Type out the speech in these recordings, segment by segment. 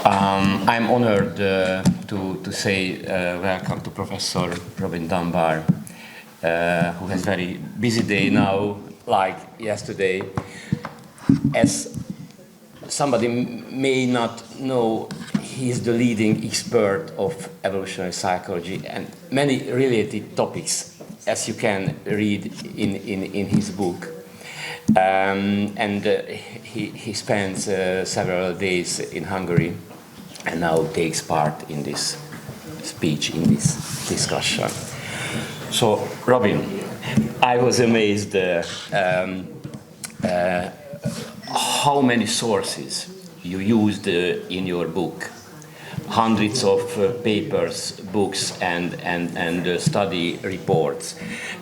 I'm honored to say welcome to Professor Robin Dunbar, who has a very busy day now, like yesterday. As somebody may not know, he is the leading expert of evolutionary psychology and many related topics, as you can read in his book. He spends several days in Hungary and now takes part in this speech, in this discussion. So, Robin, I was amazed how many sources you used in your book. Hundreds of papers, books, and study reports.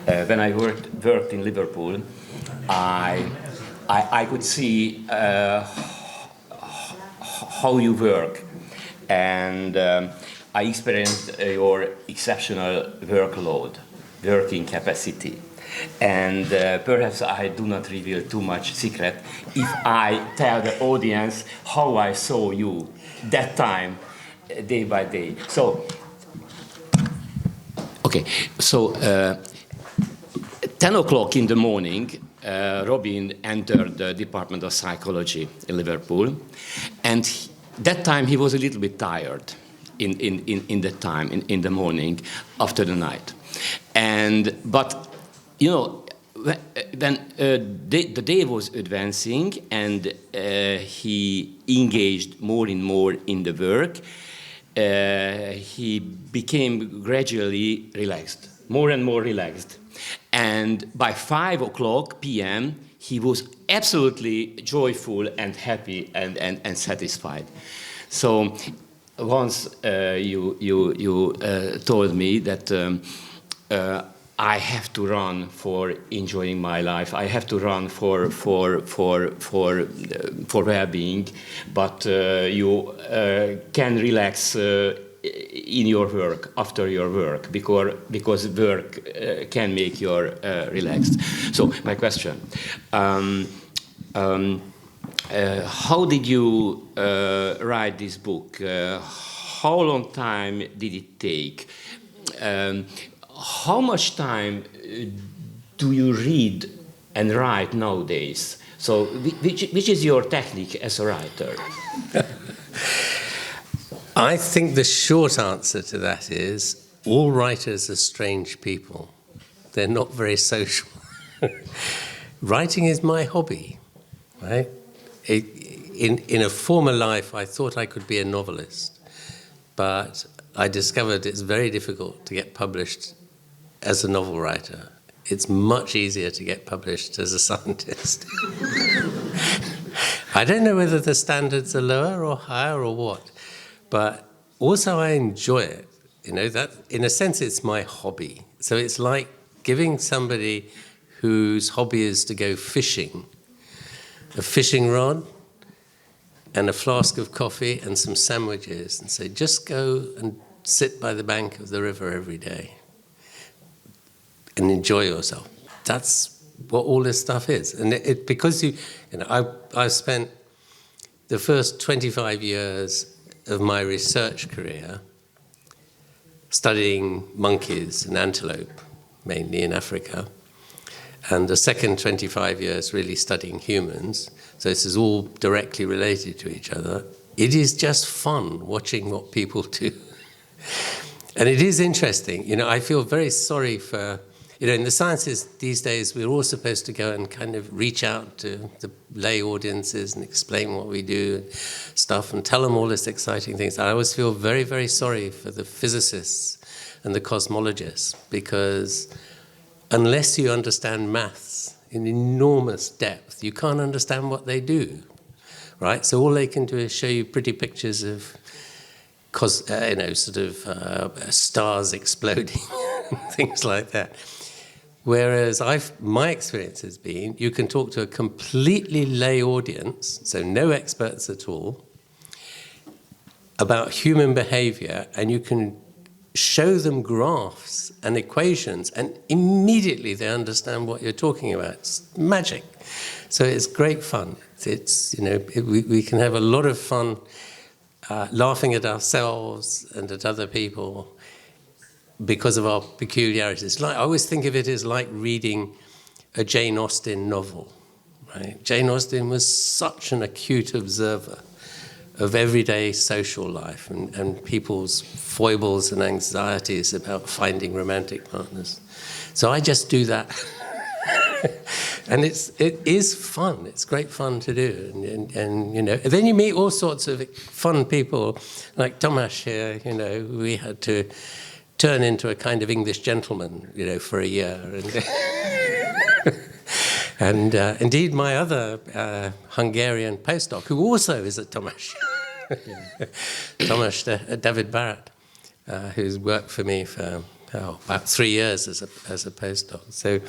When I worked in Liverpool, I could see how you work, and I experienced your exceptional workload, working capacity. And perhaps I do not reveal too much secret if I tell the audience how I saw you that time, day by day. So, okay, so 10 o'clock in the morning, Robin entered the Department of Psychology in Liverpool, and that time he was a little bit tired in that time, in the morning, after the night. But, you know, when the day was advancing and he engaged more and more in the work, he became gradually relaxed, more and more relaxed. And by 5 o'clock p.m., he was absolutely joyful and happy and satisfied. So once you told me that I have to run for enjoying my life. I have to run for well-being, but you can relax in your work, after your work, because work can make you relaxed. So my question, how did you write this book? How long time did it take? How much time do you read and write nowadays? So which is your technique as a writer? I think the short answer to that is all writers are strange people. They're not very social. Writing is my hobby, right? In a former life, I thought I could be a novelist, but I discovered it's very difficult to get published as a novel writer. It's much easier to get published as a scientist. I don't know whether the standards are lower or higher or what, but also I enjoy it. You know, that in a sense it's my hobby. So it's like giving somebody whose hobby is to go fishing a fishing rod and a flask of coffee and some sandwiches and say, just go and sit by the bank of the river every day and enjoy yourself. That's what all this stuff is. And because I've spent the first 25 years of my research career studying monkeys and antelope, mainly in Africa, and the second 25 years really studying humans. So this is all directly related to each other. It is just fun watching what people do. And it is interesting. You know, I feel very sorry for, you know, in the sciences these days, we're all supposed to go and kind of reach out to the lay audiences and explain what we do and stuff and tell them all this exciting things. I always feel very, very sorry for the physicists and the cosmologists, because unless you understand maths in enormous depth, you can't understand what they do, right? So all they can do is show you pretty pictures of stars exploding, things like that. Whereas my experience has been, you can talk to a completely lay audience, so no experts at all, about human behavior, and you can show them graphs and equations, and immediately they understand what you're talking about. It's magic. So it's great fun. It's we can have a lot of fun laughing at ourselves and at other people because of our peculiarities. I always think of it as like reading a Jane Austen novel. Right? Jane Austen was such an acute observer of everyday social life and people's foibles and anxieties about finding romantic partners. So I just do that. And it is fun. It's great fun to do. And you know, then you meet all sorts of fun people, like Tamás here, you know, we had to turn into a kind of English gentleman, you know, for a year. And indeed, my other Hungarian postdoc, who also is at Tamás, Tamás David Barat, who's worked for me for about 3 years as a postdoc. So,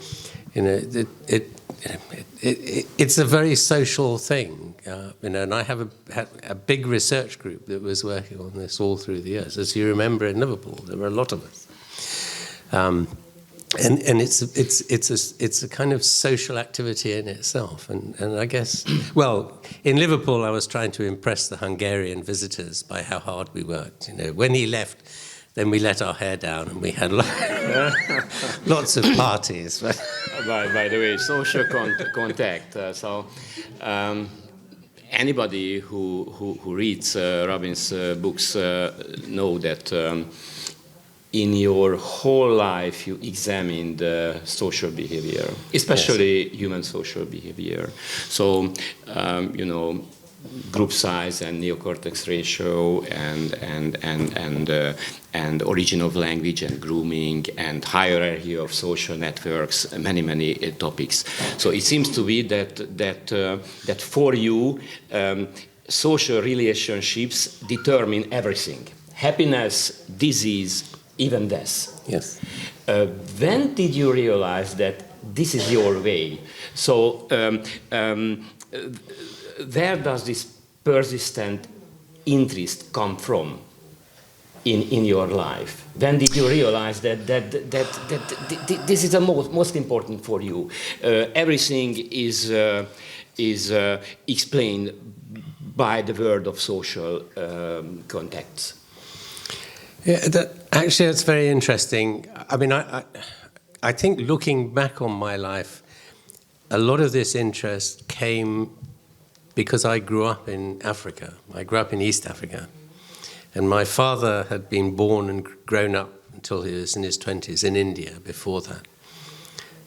you know, it's a very social thing, you know. And I have a big research group that was working on this all through the years. As you remember, in Liverpool, there were a lot of us. And it's a kind of social activity in itself. And I guess, well, in Liverpool, I was trying to impress the Hungarian visitors by how hard we worked. You know, when he left, then we let our hair down and we had lots of parties. By the way, social contact. Anybody who reads Robin's books know that in your whole life you examine the social behavior, especially human social behavior. So, you know, group size and neocortex ratio and origin of language and grooming and hierarchy of social networks, many topics. So it seems to be that for you, social relationships determine everything: happiness, disease, even death. Yes. When did you realize that this is your way? So where does this persistent interest come from in your life? When did you realize that this is the most important for you? Everything is explained by the word of social contacts. Yeah, actually, it's very interesting. I mean, I think looking back on my life, a lot of this interest came because I grew up in Africa. I grew up in East Africa. And my father had been born and grown up until he was in his 20s in India before that.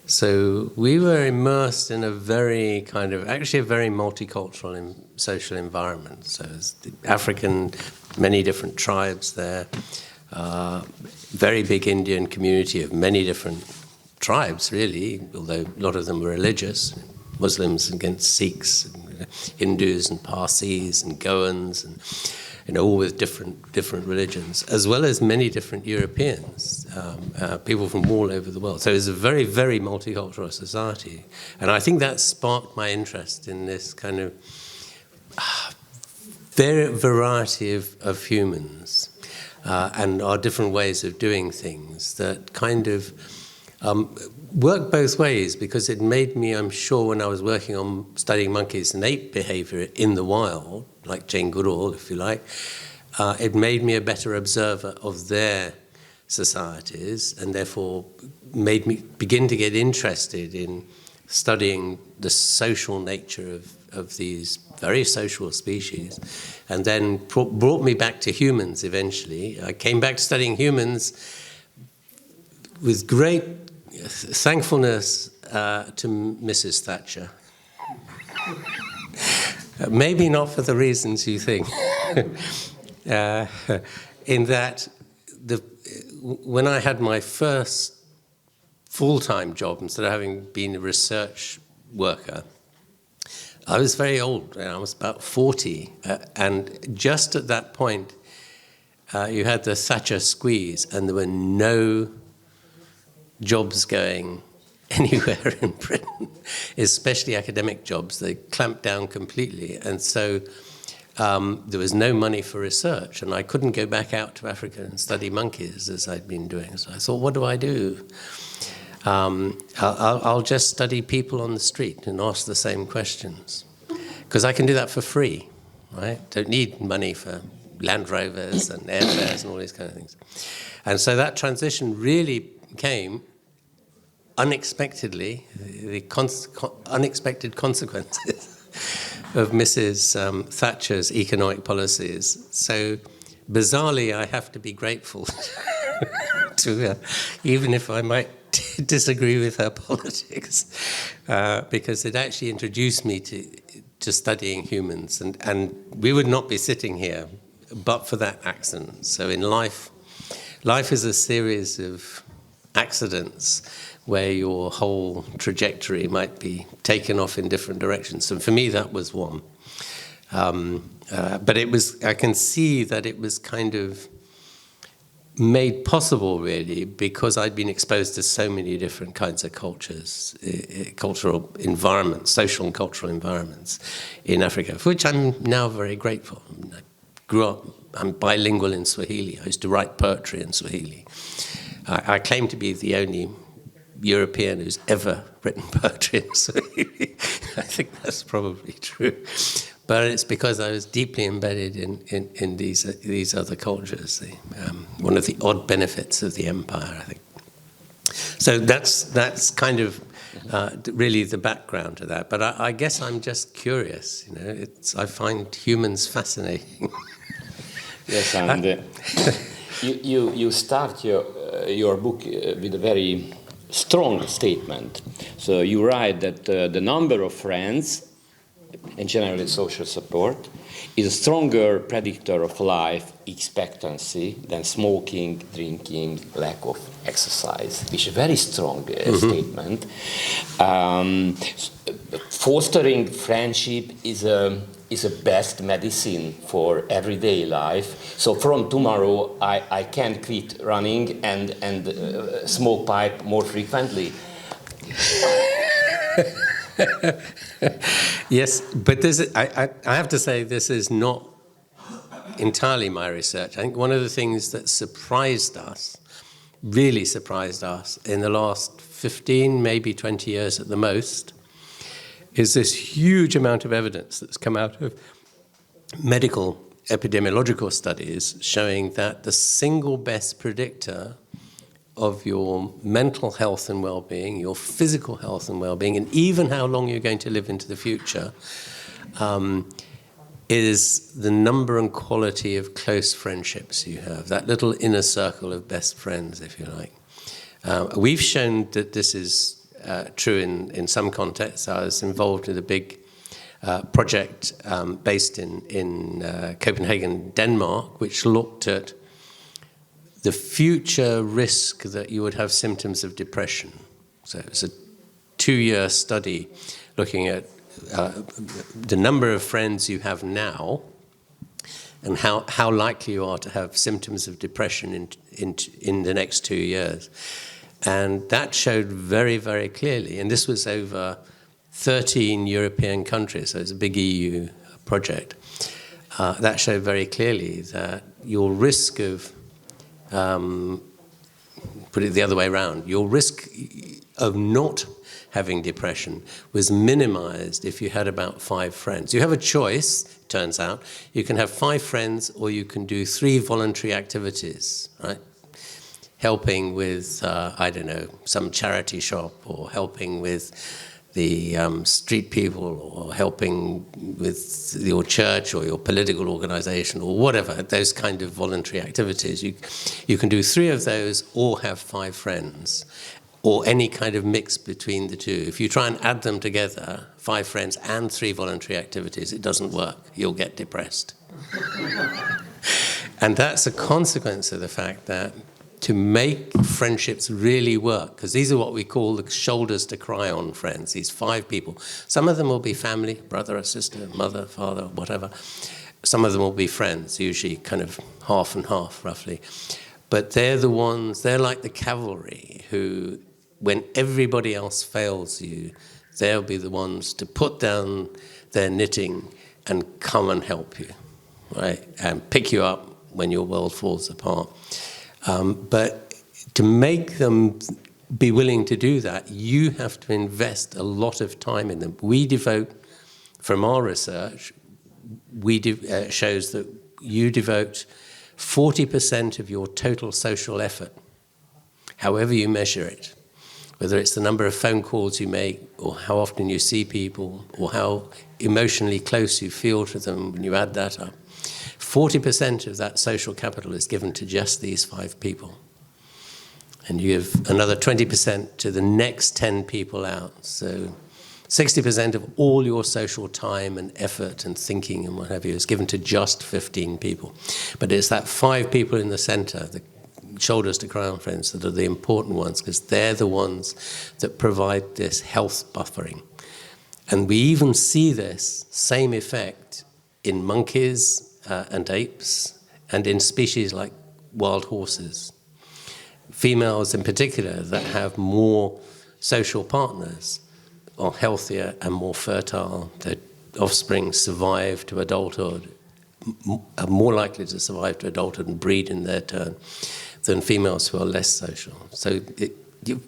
So we were immersed in a very very multicultural social environment. So it's the African, many different tribes there, very big Indian community of many different tribes, really, although a lot of them were religious, Muslims against Sikhs, and Hindus and Parsis and Goans, and you know, all with different religions, as well as many different Europeans, people from all over the world. So it's a very, very multicultural society. And I think that sparked my interest in this kind of variety of humans and our different ways of doing things that kind of worked both ways, because it made me, I'm sure, when I was working on studying monkeys and ape behavior in the wild, like Jane Goodall, if you like, it made me a better observer of their societies, and therefore made me begin to get interested in studying the social nature of these very social species, and then brought me back to humans eventually. I came back to studying humans with great thankfulness to Mrs. Thatcher. Maybe not for the reasons you think. In that, when I had my first full-time job, instead of having been a research worker, I was very old. I was about 40. And just at that point, you had the Thatcher squeeze, and there were no jobs going anywhere in Britain, especially academic jobs. They clamped down completely. And so there was no money for research, and I couldn't go back out to Africa and study monkeys as I'd been doing. So I thought, what do I do? I'll just study people on the street and ask the same questions, because I can do that for free, right? Don't need money for Land Rovers and airfares and all these kind of things. And so that transition really came unexpectedly, the unexpected consequences of Mrs. Thatcher's economic policies. So bizarrely, I have to be grateful to her, even if I might disagree with her politics, because it actually introduced me to studying humans, and we would not be sitting here but for that accident. So in life is a series of accidents where your whole trajectory might be taken off in different directions. And for me, that was one. But I can see that it was kind of made possible, really, because I'd been exposed to so many different kinds of cultures, cultural environments, social and cultural environments in Africa, for which I'm now very grateful. I grew up, I'm bilingual in Swahili. I used to write poetry in Swahili. I claim to be the only European who's ever written poetry in Swahili. I think that's probably true. But it's because I was deeply embedded in these other cultures. One of the odd benefits of the empire, I think. So that's kind of really the background to that. But I guess I'm just curious. You know, I find humans fascinating. Yes, and you start your book with a very strong statement. So you write that the number of friends, and generally social support, is a stronger predictor of life expectancy than smoking, drinking, lack of exercise, which is a very strong statement. Fostering friendship is a best medicine for everyday life. So from tomorrow, I can quit running and smoke pipe more frequently. Yes, but I have to say this is not entirely my research. I think one of the things that really surprised us in the last 15, maybe 20 years at the most, is this huge amount of evidence that's come out of medical epidemiological studies showing that the single best predictor of your mental health and well-being, your physical health and well-being, and even how long you're going to live into the future, is the number and quality of close friendships you have, that little inner circle of best friends, if you like. We've shown that this is true in some contexts. I was involved in a big project based in Copenhagen, Denmark, which looked at the future risk that you would have symptoms of depression. So it's a 2-year study looking at the number of friends you have now and how likely you are to have symptoms of depression in the next 2 years. And that showed very, very clearly, and this was over 13 European countries, so it's a big EU project, that showed very clearly that your risk of put it the other way around, your risk of not having depression was minimized if you had about 5 friends. You have a choice, it turns out. You can have 5 friends or you can do 3 voluntary activities, right? Helping with, I don't know, some charity shop, or helping with the street people, or helping with your church or your political organization or whatever, those kind of voluntary activities. You can do 3 of those or have 5 friends, or any kind of mix between the two. If you try and add them together, 5 friends and 3 voluntary activities, it doesn't work. You'll get depressed. And that's a consequence of the fact that to make friendships really work, because these are what we call the shoulders to cry on friends, these 5 people. Some of them will be family, brother or sister, mother, father, whatever. Some of them will be friends, usually kind of half and half, roughly. But they're the ones, they're like the cavalry who, when everybody else fails you, they'll be the ones to put down their knitting and come and help you, right? And pick you up when your world falls apart. But to make them be willing to do that, you have to invest a lot of time in them. We devote, from our research, shows that you devote 40% of your total social effort, however you measure it, whether it's the number of phone calls you make, or how often you see people, or how emotionally close you feel to them when you add that up. 40% of that social capital is given to just these 5 people. And you give another 20% to the next 10 people out. So 60% of all your social time and effort and thinking and what have you is given to just 15 people. But it's that 5 people in the center, the shoulders to cry on friends, that are the important ones, because they're the ones that provide this health buffering. And we even see this same effect in monkeys and apes, and in species like wild horses. Females in particular that have more social partners are healthier and more fertile. Their offspring survive to adulthood, are more likely to survive to adulthood and breed in their turn than females who are less social. So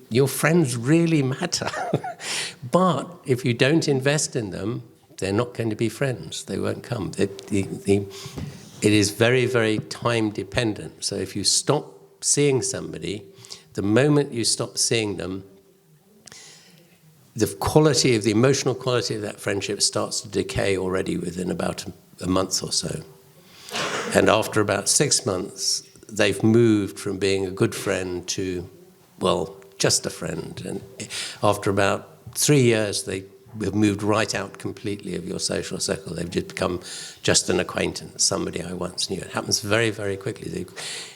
your friends really matter. But if you don't invest in them, they're not going to be friends. They won't come. It is very, very time dependent. So if you stop seeing somebody, the moment you stop seeing them, the quality of the emotional quality of that friendship starts to decay already within about a month or so. And after about 6 months, they've moved from being a good friend to, well, just a friend. And after about 3 years, they have moved right out completely of your social circle. They've just become just an acquaintance, somebody I once knew. It happens very, very quickly.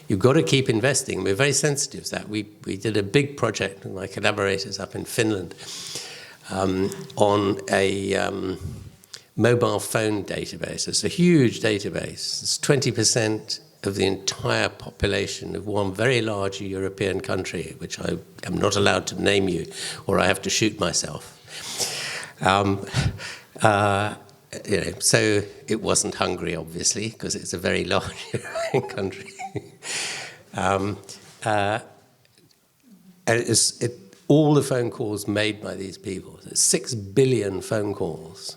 You've got to keep investing. We're very sensitive to that. We did a big project with my collaborators up in Finland on a mobile phone database. It's a huge database. It's 20% of the entire population of one very large European country, which I am not allowed to name you, or I have to shoot myself. So it wasn't Hungary, obviously, because it's a very large European country. And all the phone calls made by these people, 6 billion phone calls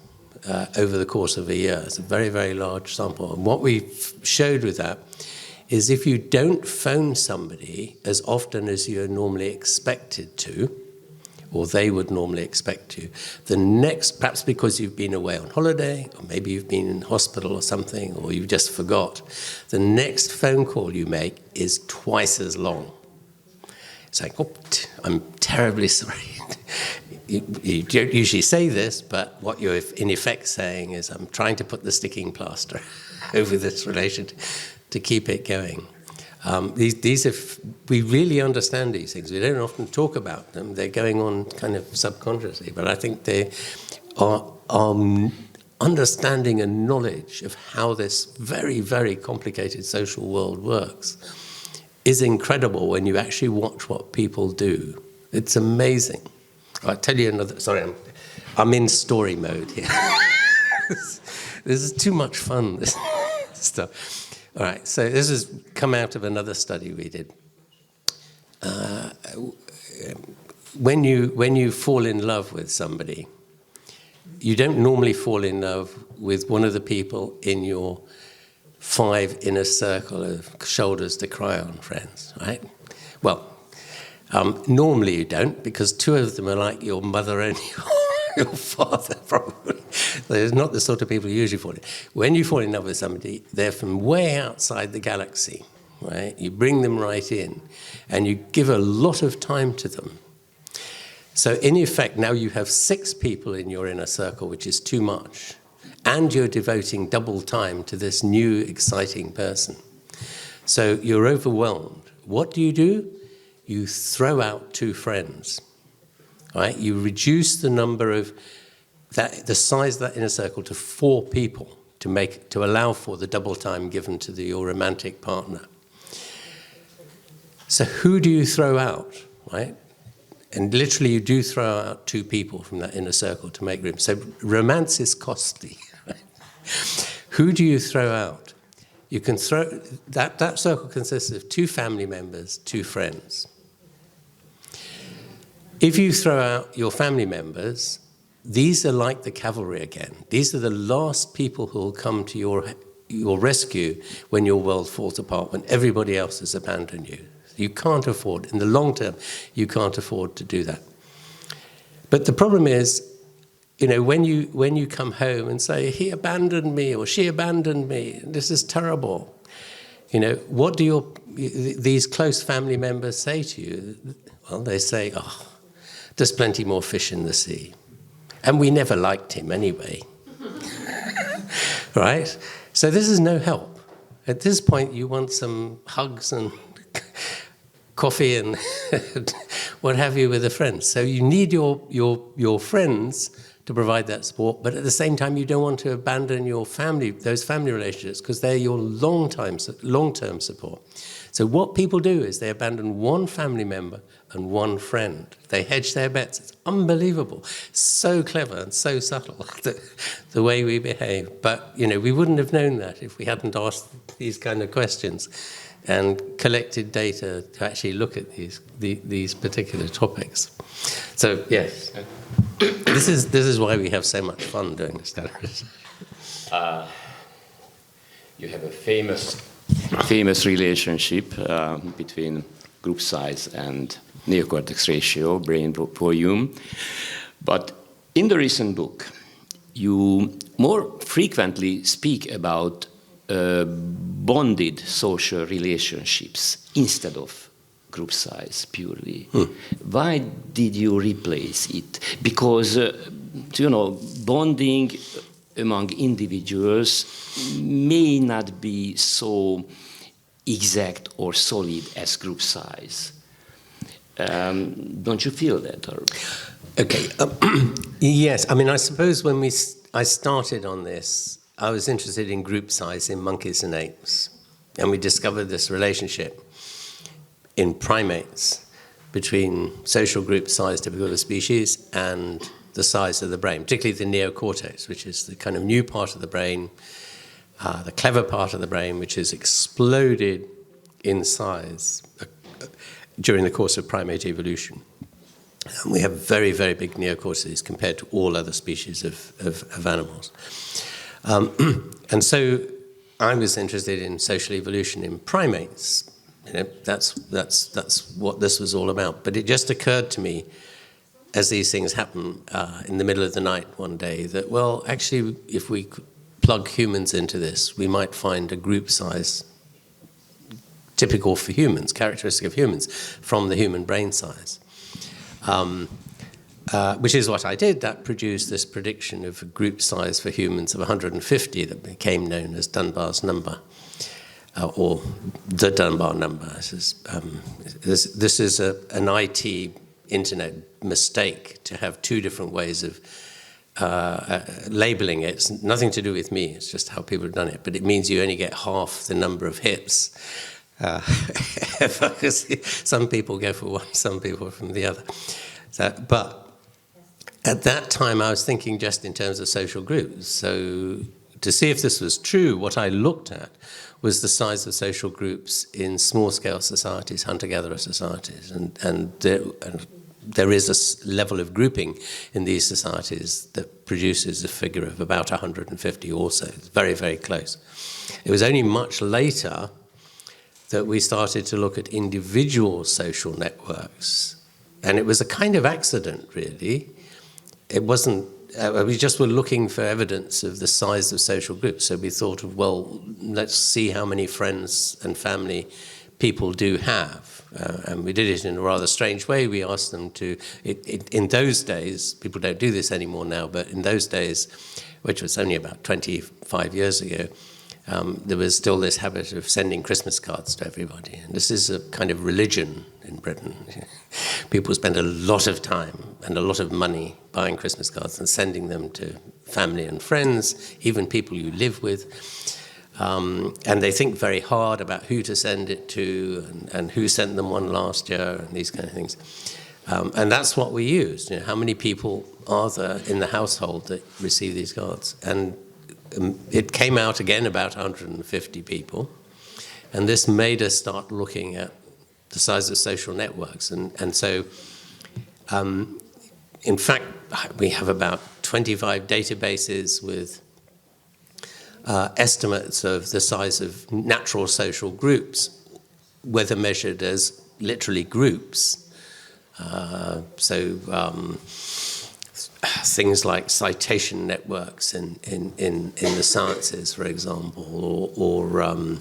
over the course of a year. It's a very, very large sample. And what we showed with that is if you don't phone somebody as often as you're normally expected to, or they would normally expect to, the next, perhaps because you've been away on holiday, or maybe you've been in hospital or something, or you just forgot, the next phone call you make is twice as long. It's like, oh, I'm terribly sorry. You don't usually say this, but what you're in effect saying is, I'm trying to put the sticking plaster over this relation to keep it going. We really understand these things. We don't often talk about them. They're going on kind of subconsciously, but I think they are understanding and knowledge of how this very, very complicated social world works is incredible when you actually watch what people do. It's amazing. I'll tell you another. Sorry, I'm in story mode here. This is too much fun, this stuff. All right, so this has come out of another study we did. When you fall in love with somebody, you don't normally fall in love with one of the people in your 5 inner circle of shoulders to cry on friends, right? Well, normally you don't, because 2 of them are like your mother and your father, probably. They're not the sort of people you usually fall in. When you fall in love with somebody, they're from way outside the galaxy, right? You bring them right in, and you give a lot of time to them. So in effect, now you have 6 people in your inner circle, which is too much, and you're devoting double time to this new, exciting person. So you're overwhelmed. What do? You throw out 2 friends, right? You reduce the number of the size of that inner circle to 4 people to allow for the double time given to your romantic partner. So who do you throw out, right? And literally you do throw out 2 people from that inner circle to make room. So romance is costly. Right? Who do you throw out? You can throw, that circle consists of 2 family members, 2 friends. If you throw out your family members, these are like the cavalry again. These are the last people who will come to your rescue when your world falls apart, when everybody else has abandoned you. You can't afford, in the long term, you can't afford to do that. But the problem is, you know, when you come home and say, he abandoned me or she abandoned me, this is terrible. You know, what do these close family members say to you? Well, they say, oh, there's plenty more fish in the sea. And we never liked him anyway. Right? So this is no help. At this point, you want some hugs and coffee and what have you with a friend. So you need your friends to provide that support, but at the same time, you don't want to abandon your family, those family relationships, because they're your long-term support. So what people do is they abandon one family member and one friend. They hedge their bets. It's unbelievable. So clever and so subtle, the way we behave. But, you know, we wouldn't have known that if we hadn't asked these kind of questions and collected data to actually look at these particular topics. So, yes, this is why we have so much fun doing this kind of research. You have a famous relationship between group size and neocortex ratio, brain volume. But in the recent book, you more frequently speak about bonded social relationships instead of group size purely. Why did you replace it? Because, you know, bonding among individuals may not be so exact or solid as group size. Don't you feel that? Or? Okay. Yes. I mean, I suppose when I started on this, I was interested in group size in monkeys and apes. And we discovered this relationship in primates between social group size typical of a species and the size of the brain, particularly the neocortex, which is the kind of new part of the brain, the clever part of the brain, which has exploded in size during the course of primate evolution. And we have very, very big neocortices compared to all other species of animals. And so I was interested in social evolution in primates. You know, that's what this was all about. But it just occurred to me, as these things happen in the middle of the night one day, that, well, actually, if we plug humans into this, we might find a group size typical for humans, characteristic of humans, from the human brain size. Which is what I did. That produced this prediction of a group size for humans of 150 that became known as Dunbar's number, or the Dunbar number. This is an IT internet mistake to have two different ways of labeling it. It's nothing to do with me. It's just how people have done it. But it means you only get half the number of hits. Because some people go for one, some people from the other. But at that time, I was thinking just in terms of social groups. So to see if this was true, what I looked at was the size of social groups in small-scale societies, hunter-gatherer societies. And there is a level of grouping in these societies that produces a figure of about 150 or so. It's very, very close. It was only much later that we started to look at individual social networks. And it was a kind of accident, really. It wasn't, we just were looking for evidence of the size of social groups. So we thought of, well, let's see how many friends and family people do have. And we did it in a rather strange way. We asked them to, in those days, people don't do this anymore now, but in those days, which was only about 25 years ago, there was still this habit of sending Christmas cards to everybody. And this is a kind of religion in Britain. People spend a lot of time and a lot of money buying Christmas cards and sending them to family and friends, even people you live with. And they think very hard about who to send it to and who sent them one last year and these kind of things. And that's what we used. You know, how many people are there in the household that receive these cards? And it came out again about 150 people, and this made us start looking at the size of social networks. And so, in fact, we have about 25 databases with estimates of the size of natural social groups, whether measured as literally groups. Things like citation networks in the sciences, for example, or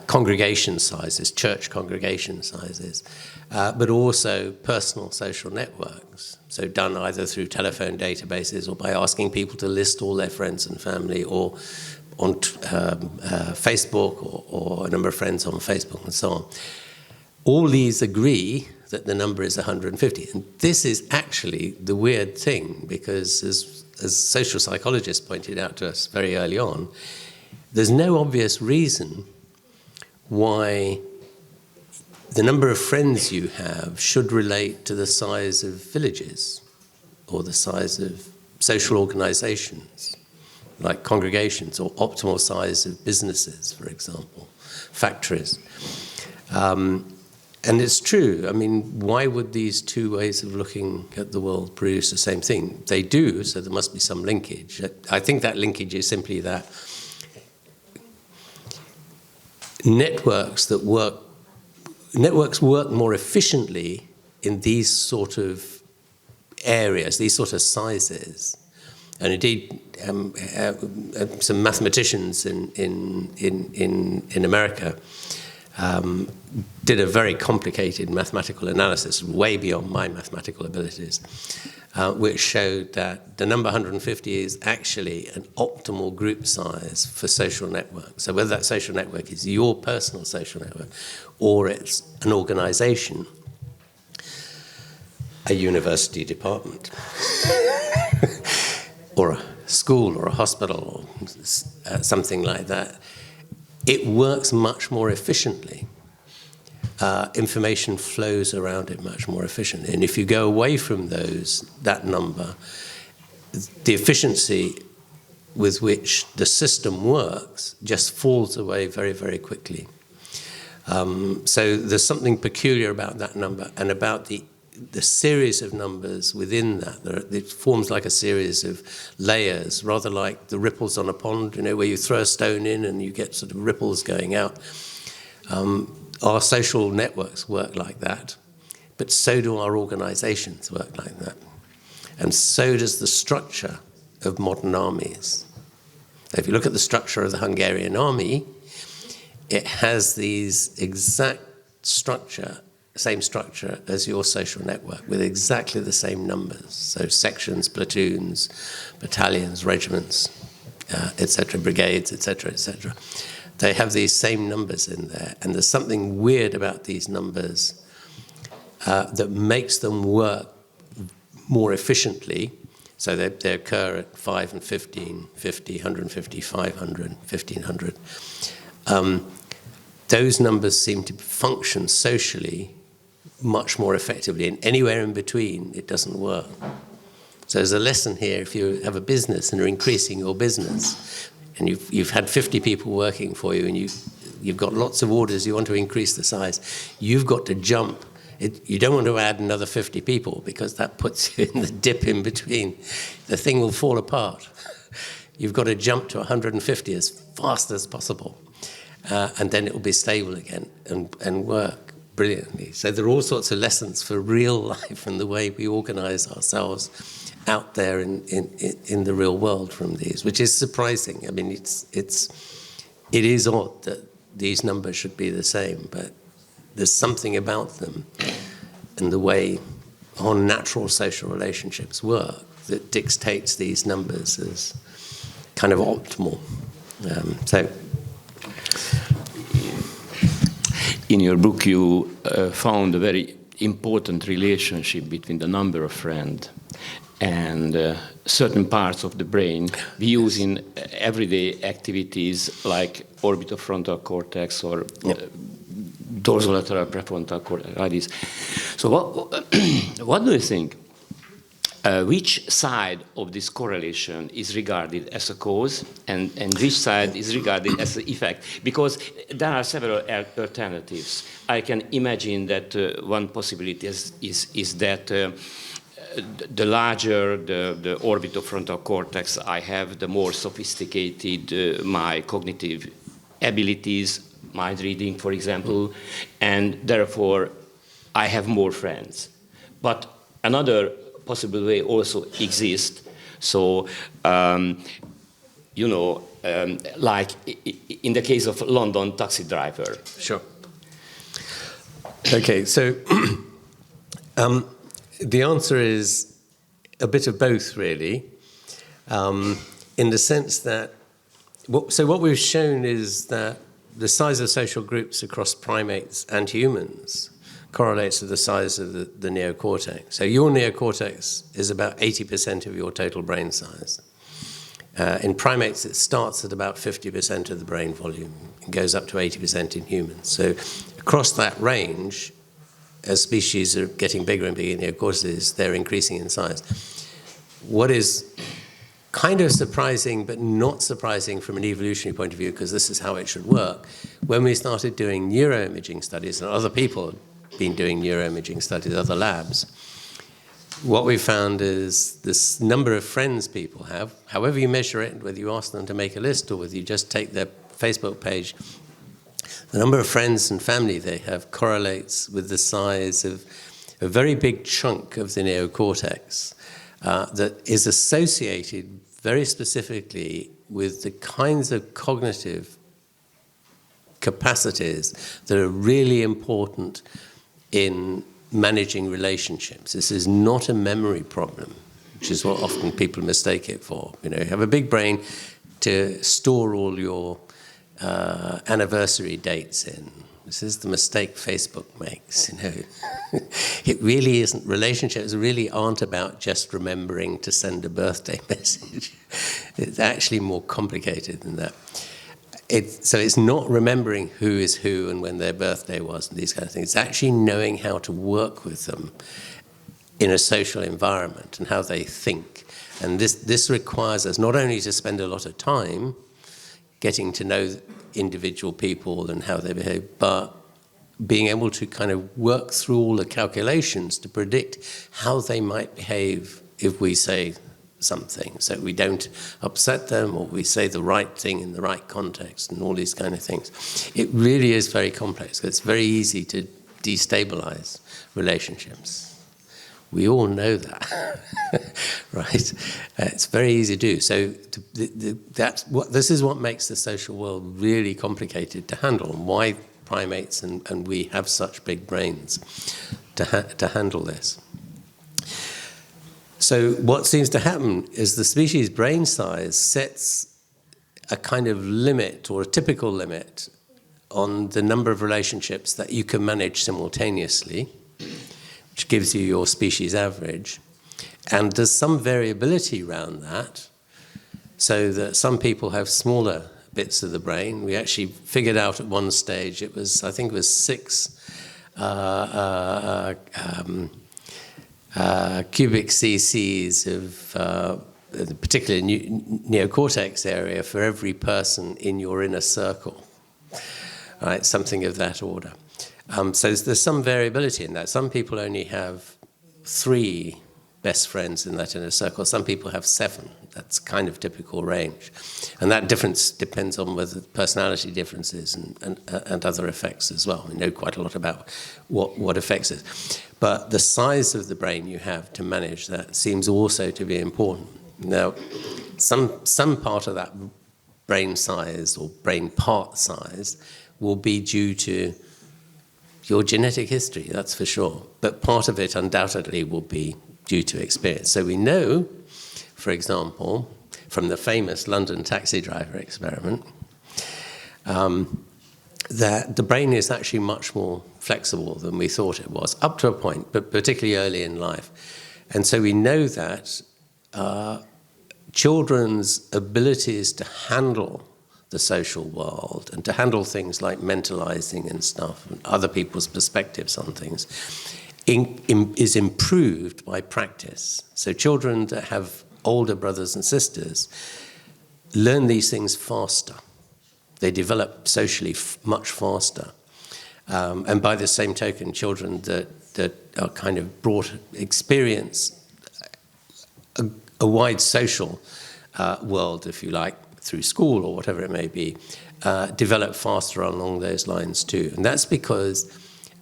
congregation sizes, church congregation sizes, but also personal social networks. So done either through telephone databases or by asking people to list all their friends and family, or on Facebook, or a number of friends on Facebook and so on. All these agree that the number is 150. And this is actually the weird thing, because as social psychologists pointed out to us very early on, there's no obvious reason why the number of friends you have should relate to the size of villages or the size of social organizations, like congregations, or optimal size of businesses, for example, factories. And it's true. I mean, why would these two ways of looking at the world produce the same thing? They do, so there must be some linkage. I think that linkage is simply that networks work more efficiently in these sort of areas, these sort of sizes. And indeed, some mathematicians in America did a very complicated mathematical analysis, way beyond my mathematical abilities, which showed that the number 150 is actually an optimal group size for social networks. So whether that social network is your personal social network, or it's an organization, a university department, or a school, or a hospital, or something like that, it works much more efficiently. Information flows around it much more efficiently. And if you go away from that number, the efficiency with which the system works just falls away very, very quickly. So there's something peculiar about that number, and about the series of numbers within that. It forms like a series of layers, rather like the ripples on a pond, where you throw a stone in and you get sort of ripples going out. Our social networks work like that, but so do our organizations work like that. And so does the structure of modern armies. If you look at the structure of the Hungarian army, it has these exact same structure as your social network, with exactly the same numbers. So sections, platoons, battalions, regiments, etc., brigades, etc., etc. They have these same numbers in there, and there's something weird about these numbers that makes them work more efficiently. So they occur at 5 and 15, 50, 150, 500, 1500. Those numbers seem to function socially much more effectively, and anywhere in between, it doesn't work. So there's a lesson here: if you have a business and are increasing your business, and you've had 50 people working for you, and you've got lots of orders, you want to increase the size, you've got to jump. You don't want to add another 50 people, because that puts you in the dip in between. The thing will fall apart. You've got to jump to 150 as fast as possible, and then it will be stable again and work brilliantly. So there are all sorts of lessons for real life and the way we organize ourselves out there in the real world from these, which is surprising. I mean, it is odd that these numbers should be the same, but there's something about them and the way our natural social relationships work that dictates these numbers as kind of optimal. In your book, you found a very important relationship between the number of friends and certain parts of the brain we use in everyday activities, like orbitofrontal cortex or dorsolateral prefrontal cortex, like this. So what do you think? Which side of this correlation is regarded as a cause, and which side is regarded as an effect? Because there are several alternatives. I can imagine that one possibility is that the larger the orbitofrontal cortex I have, the more sophisticated my cognitive abilities, mind reading, for example, and therefore I have more friends. But another possible way also exists. So, like in the case of London taxi driver. Sure. Okay, so the answer is a bit of both, really, in the sense that, what we've shown is that the size of social groups across primates and humans correlates with the size of the neocortex. So your neocortex is about 80% of your total brain size. In primates, it starts at about 50% of the brain volume and goes up to 80% in humans. So across that range, as species are getting bigger and bigger neocortices, they're increasing in size. What is kind of surprising, but not surprising from an evolutionary point of view, because this is how it should work, when we started doing neuroimaging studies, and other people have been doing neuroimaging studies, other labs, what we found is this number of friends people have, however you measure it, whether you ask them to make a list or whether you just take their Facebook page, the number of friends and family they have correlates with the size of a very big chunk of the neocortex that is associated very specifically with the kinds of cognitive capacities that are really important in managing relationships. This is not a memory problem, which is what often people mistake it for. You have a big brain to store all your anniversary dates in. This is the mistake Facebook makes. It really isn't. Relationships really aren't about just remembering to send a birthday message. It's actually more complicated than that. So it's not remembering who is who and when their birthday was and these kind of things. It's actually knowing how to work with them in a social environment and how they think. And this requires us not only to spend a lot of time getting to know individual people and how they behave, but being able to kind of work through all the calculations to predict how they might behave if we say something, so we don't upset them or we say the right thing in the right context and all these kind of things. It really is very complex. It's very easy to destabilize relationships. We all know that, right? It's very easy to do. So this is what makes the social world really complicated to handle, and why primates and we have such big brains to handle this. So what seems to happen is the species brain size sets a kind of limit, or a typical limit, on the number of relationships that you can manage simultaneously, which gives you your species average. And there's some variability around that, so that some people have smaller bits of the brain. We actually figured out at one stage, I think it was 6 cubic cc's of particularly neocortex area for every person in your inner circle, right? Something of that order. So there's some variability in that. Some people only have 3 best friends in that inner circle. Some people have 7. That's kind of typical range. And that difference depends on whether personality differences and other effects as well. We know quite a lot about what affects it. But the size of the brain you have to manage that seems also to be important. Now, some part of that brain size or brain part size will be due to your genetic history, that's for sure. But part of it undoubtedly will be due to experience. So we know, for example, from the famous London taxi driver experiment, that the brain is actually much more flexible than we thought it was, up to a point, but particularly early in life. And so we know that children's abilities to handle the social world and to handle things like mentalizing and stuff and other people's perspectives on things is improved by practice. So children that have older brothers and sisters learn these things faster. They develop socially much faster. And by the same token, children that are kind of experience a wide social world, if you like, through school or whatever it may be, develop faster along those lines too. And that's because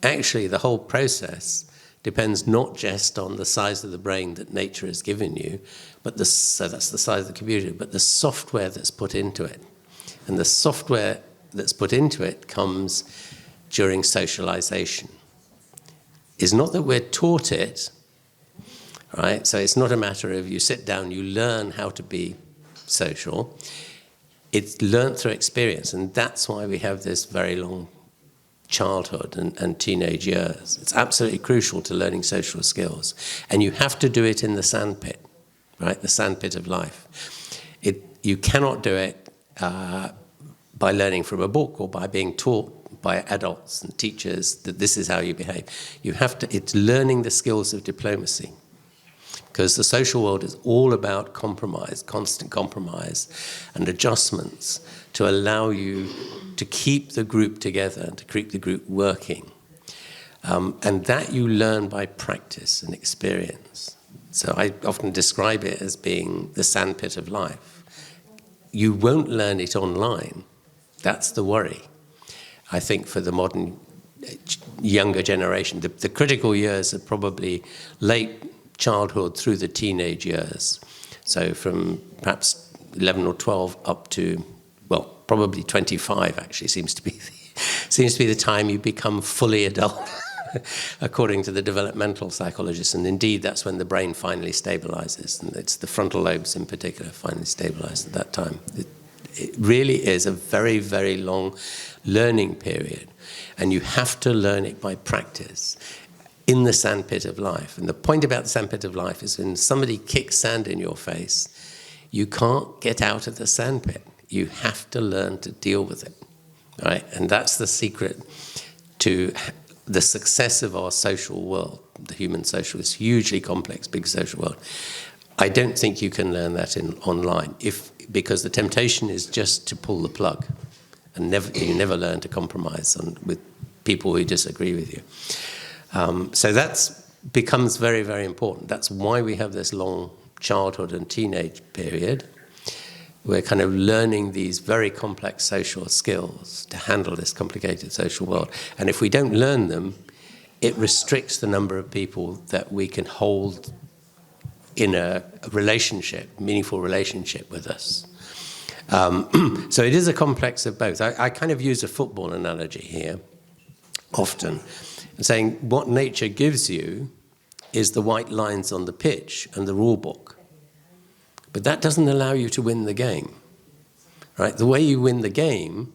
actually the whole process depends not just on the size of the brain that nature has given you, but so that's the size of the computer, but the software that's put into it. And the software that's put into it comes during socialization. It's not that we're taught it, right? So it's not a matter of you sit down, you learn how to be social. It's learned through experience, and that's why we have this very long childhood and teenage years. It's absolutely crucial to learning social skills. And you have to do it in the sandpit, right? The sandpit of life. You cannot do it by learning from a book or by being taught by adults and teachers that this is how you behave. It's learning the skills of diplomacy. Because the social world is all about compromise, constant compromise and adjustments to allow you to keep the group together and to keep the group working. And that you learn by practice and experience. So I often describe it as being the sandpit of life. You won't learn it online. That's the worry. I think for the modern younger generation, the critical years are probably late childhood through the teenage years. So from perhaps 11 or 12 up to, well, probably 25 actually seems to be the time you become fully adult, according to the developmental psychologists. And indeed, that's when the brain finally stabilizes. And it's the frontal lobes in particular finally stabilize at that time. It really is a very, very long learning period. And you have to learn it by practice in the sandpit of life. And the point about the sandpit of life is when somebody kicks sand in your face, you can't get out of the sandpit. You have to learn to deal with it, right? And that's the secret to the success of our social world. The human social, this hugely complex, big social world. I don't think you can learn that online, because the temptation is just to pull the plug, and you never learn to compromise with people who disagree with you. So that becomes very, very important. That's why we have this long childhood and teenage period. We're kind of learning these very complex social skills to handle this complicated social world. And if we don't learn them, it restricts the number of people that we can hold in a relationship, meaningful relationship with us. So it is a complex of both. I kind of use a football analogy here often, saying what nature gives you is the white lines on the pitch and the rule book. But that doesn't allow you to win the game, right? The way you win the game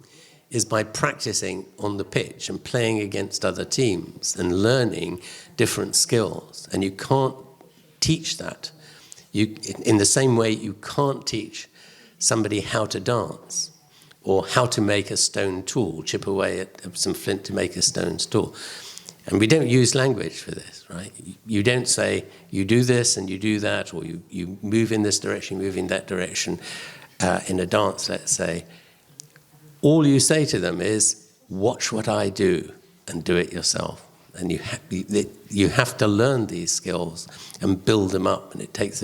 is by practicing on the pitch and playing against other teams and learning different skills. And you can't teach that. In the same way you can't teach somebody how to dance or how to make a stone tool, chip away at some flint to make a stone tool. And we don't use language for this, right? You don't say, you do this and you do that, or you move in this direction, move in that direction. In a dance, let's say, all you say to them is, watch what I do and do it yourself. And you have to learn these skills and build them up. And it takes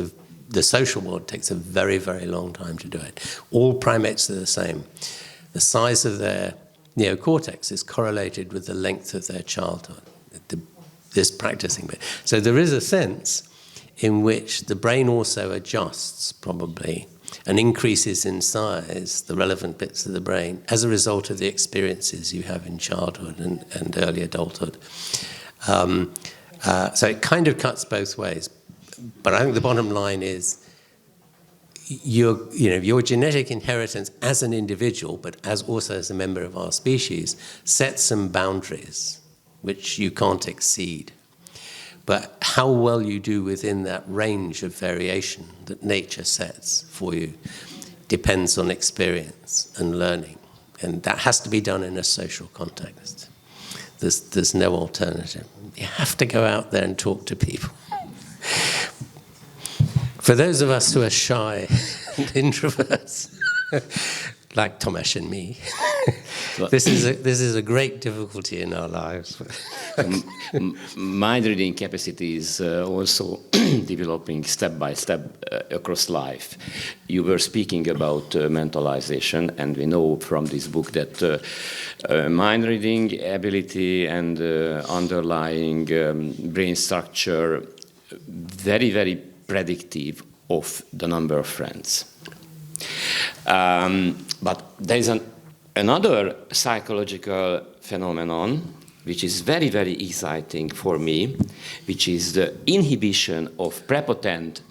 the social world takes a very, very long time to do it. All primates are the same. The size of their neocortex is correlated with the length of their childhood, this practicing bit. So there is a sense in which the brain also adjusts, probably, and increases in size, the relevant bits of the brain, as a result of the experiences you have in childhood and early adulthood. So it kind of cuts both ways. But I think the bottom line is your genetic inheritance as an individual, but also as a member of our species, sets some boundaries which you can't exceed. But how well you do within that range of variation that nature sets for you depends on experience and learning. And that has to be done in a social context. There's no alternative. You have to go out there and talk to people. For those of us who are shy and introverts, like Tomasz and me, This is a great difficulty in our lives. Mind reading capacity is also developing step by step across life. You were speaking about mentalization, and we know from this book that mind reading ability and underlying brain structure very, very predictive of the number of friends. But there is another psychological phenomenon which is very, very exciting for me, which is the inhibition of prepotent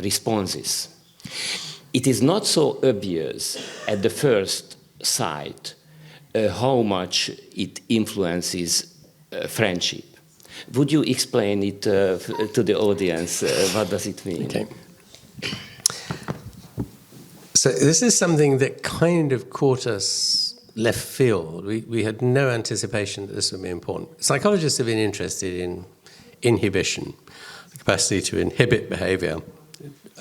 responses. It is not so obvious at the first sight how much it influences friendship. Would you explain it to the audience? What does it mean? Okay. So this is something that kind of caught us left field. We had no anticipation that this would be important. Psychologists have been interested in inhibition, the capacity to inhibit behavior.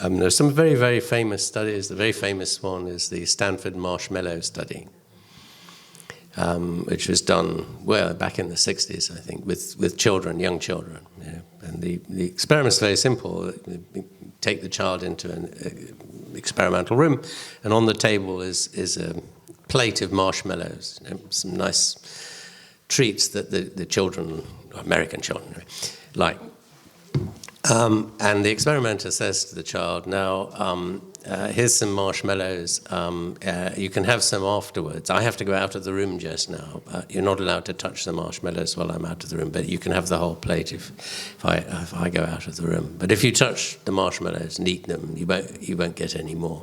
There are some very, very famous studies. The very famous one is the Stanford marshmallow study, which was done, well, back in the 60s, I think, with children, young children. Yeah. And the experiment's very simple. You take the child into an experimental room, and on the table is a plate of marshmallows, some nice treats that the children, American children, like. And the experimenter says to the child, now, here's some marshmallows, you can have some afterwards. I have to go out of the room just now. You're not allowed to touch the marshmallows while I'm out of the room, but you can have the whole plate if I go out of the room. But if you touch the marshmallows and eat them, you won't get any more.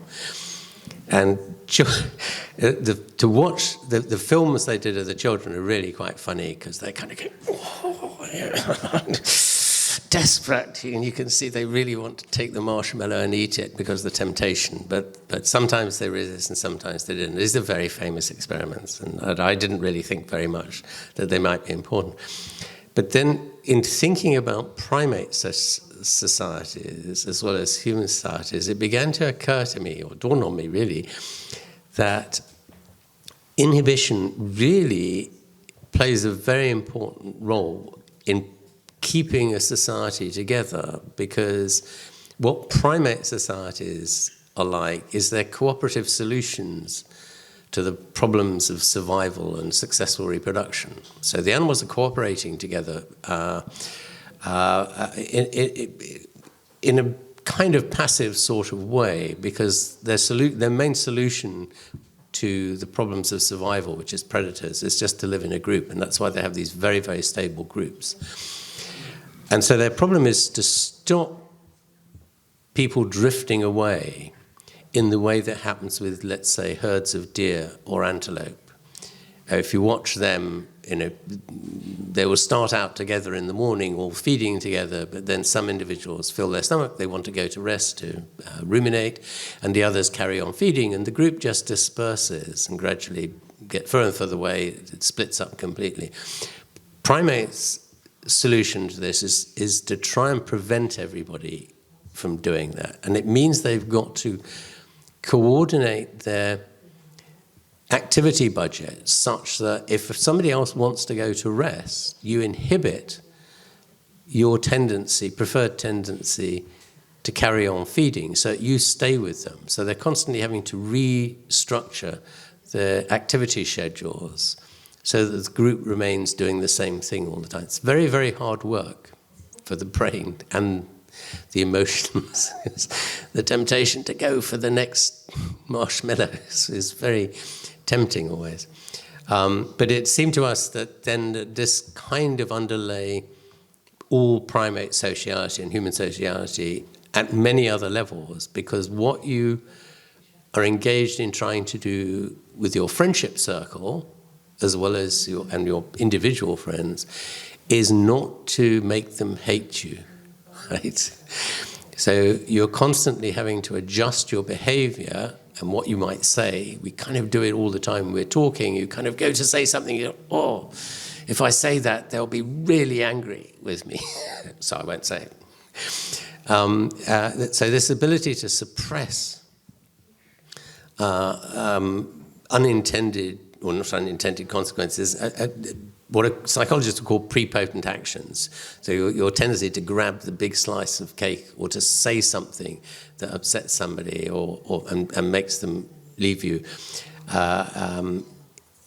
And to watch the films they did of the children are really quite funny, because they kind of go, desperate, and you can see they really want to take the marshmallow and eat it because of the temptation, but sometimes they resist and sometimes they didn't. These are very famous experiments, and I didn't really think very much that they might be important. But then in thinking about primate societies as well as human societies, it began to occur to me, or dawn on me really, that inhibition really plays a very important role in keeping a society together, because what primate societies are like is they're cooperative solutions to the problems of survival and successful reproduction. So the animals are cooperating together in a kind of passive sort of way, because their main solution to the problems of survival, which is predators, is just to live in a group, and that's why they have these very, very stable groups. And so their problem is to stop people drifting away in the way that happens with, let's say, herds of deer or antelope. If you watch them, they will start out together in the morning, all feeding together, but then some individuals fill their stomach, they want to go to rest, to ruminate, and the others carry on feeding, and the group just disperses and gradually get further and further away, it splits up completely. Primates' solution to this is to try and prevent everybody from doing that. And it means they've got to coordinate their activity budget such that if somebody else wants to go to rest, you inhibit your preferred tendency to carry on feeding, so you stay with them. So they're constantly having to restructure their activity schedules so that the group remains doing the same thing all the time. It's very, very hard work for the brain and the emotions. The temptation to go for the next marshmallows is very tempting always. But it seemed to us that then this kind of underlay all primate sociality and human sociality at many other levels, because what you are engaged in trying to do with your friendship circle, as well as your individual friends, is not to make them hate you, right? So you're constantly having to adjust your behavior and what you might say. We kind of do it all the time. We're talking, you kind of go to say something, you go, oh, if I say that, they'll be really angry with me. So I won't say it. So this ability to suppress unintended, or not unintended consequences, what a psychologist would call prepotent actions. So your tendency to grab the big slice of cake or to say something that upsets somebody and makes them leave you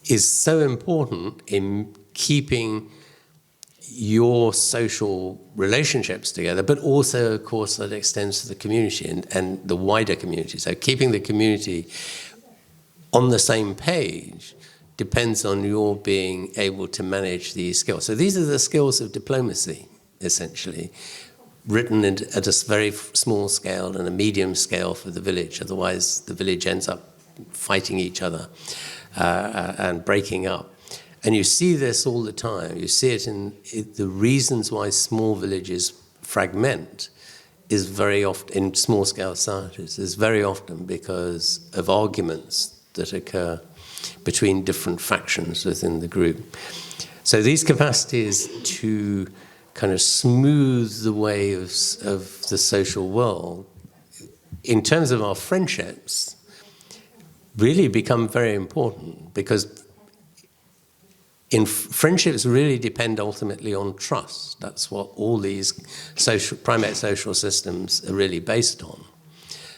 is so important in keeping your social relationships together, but also, of course, that extends to the community and the wider community. So keeping the community on the same page depends on your being able to manage these skills. So these are the skills of diplomacy, essentially, written at a very small scale and a medium scale for the village. Otherwise, the village ends up fighting each other and breaking up. And you see this all the time. You see it in the reasons why small villages fragment is very often, in small-scale societies, is very often because of arguments that occur between different factions within the group. So these capacities to kind of smooth the way of the social world, in terms of our friendships, really become very important, because friendships really depend ultimately on trust. That's what all these primate social systems are really based on.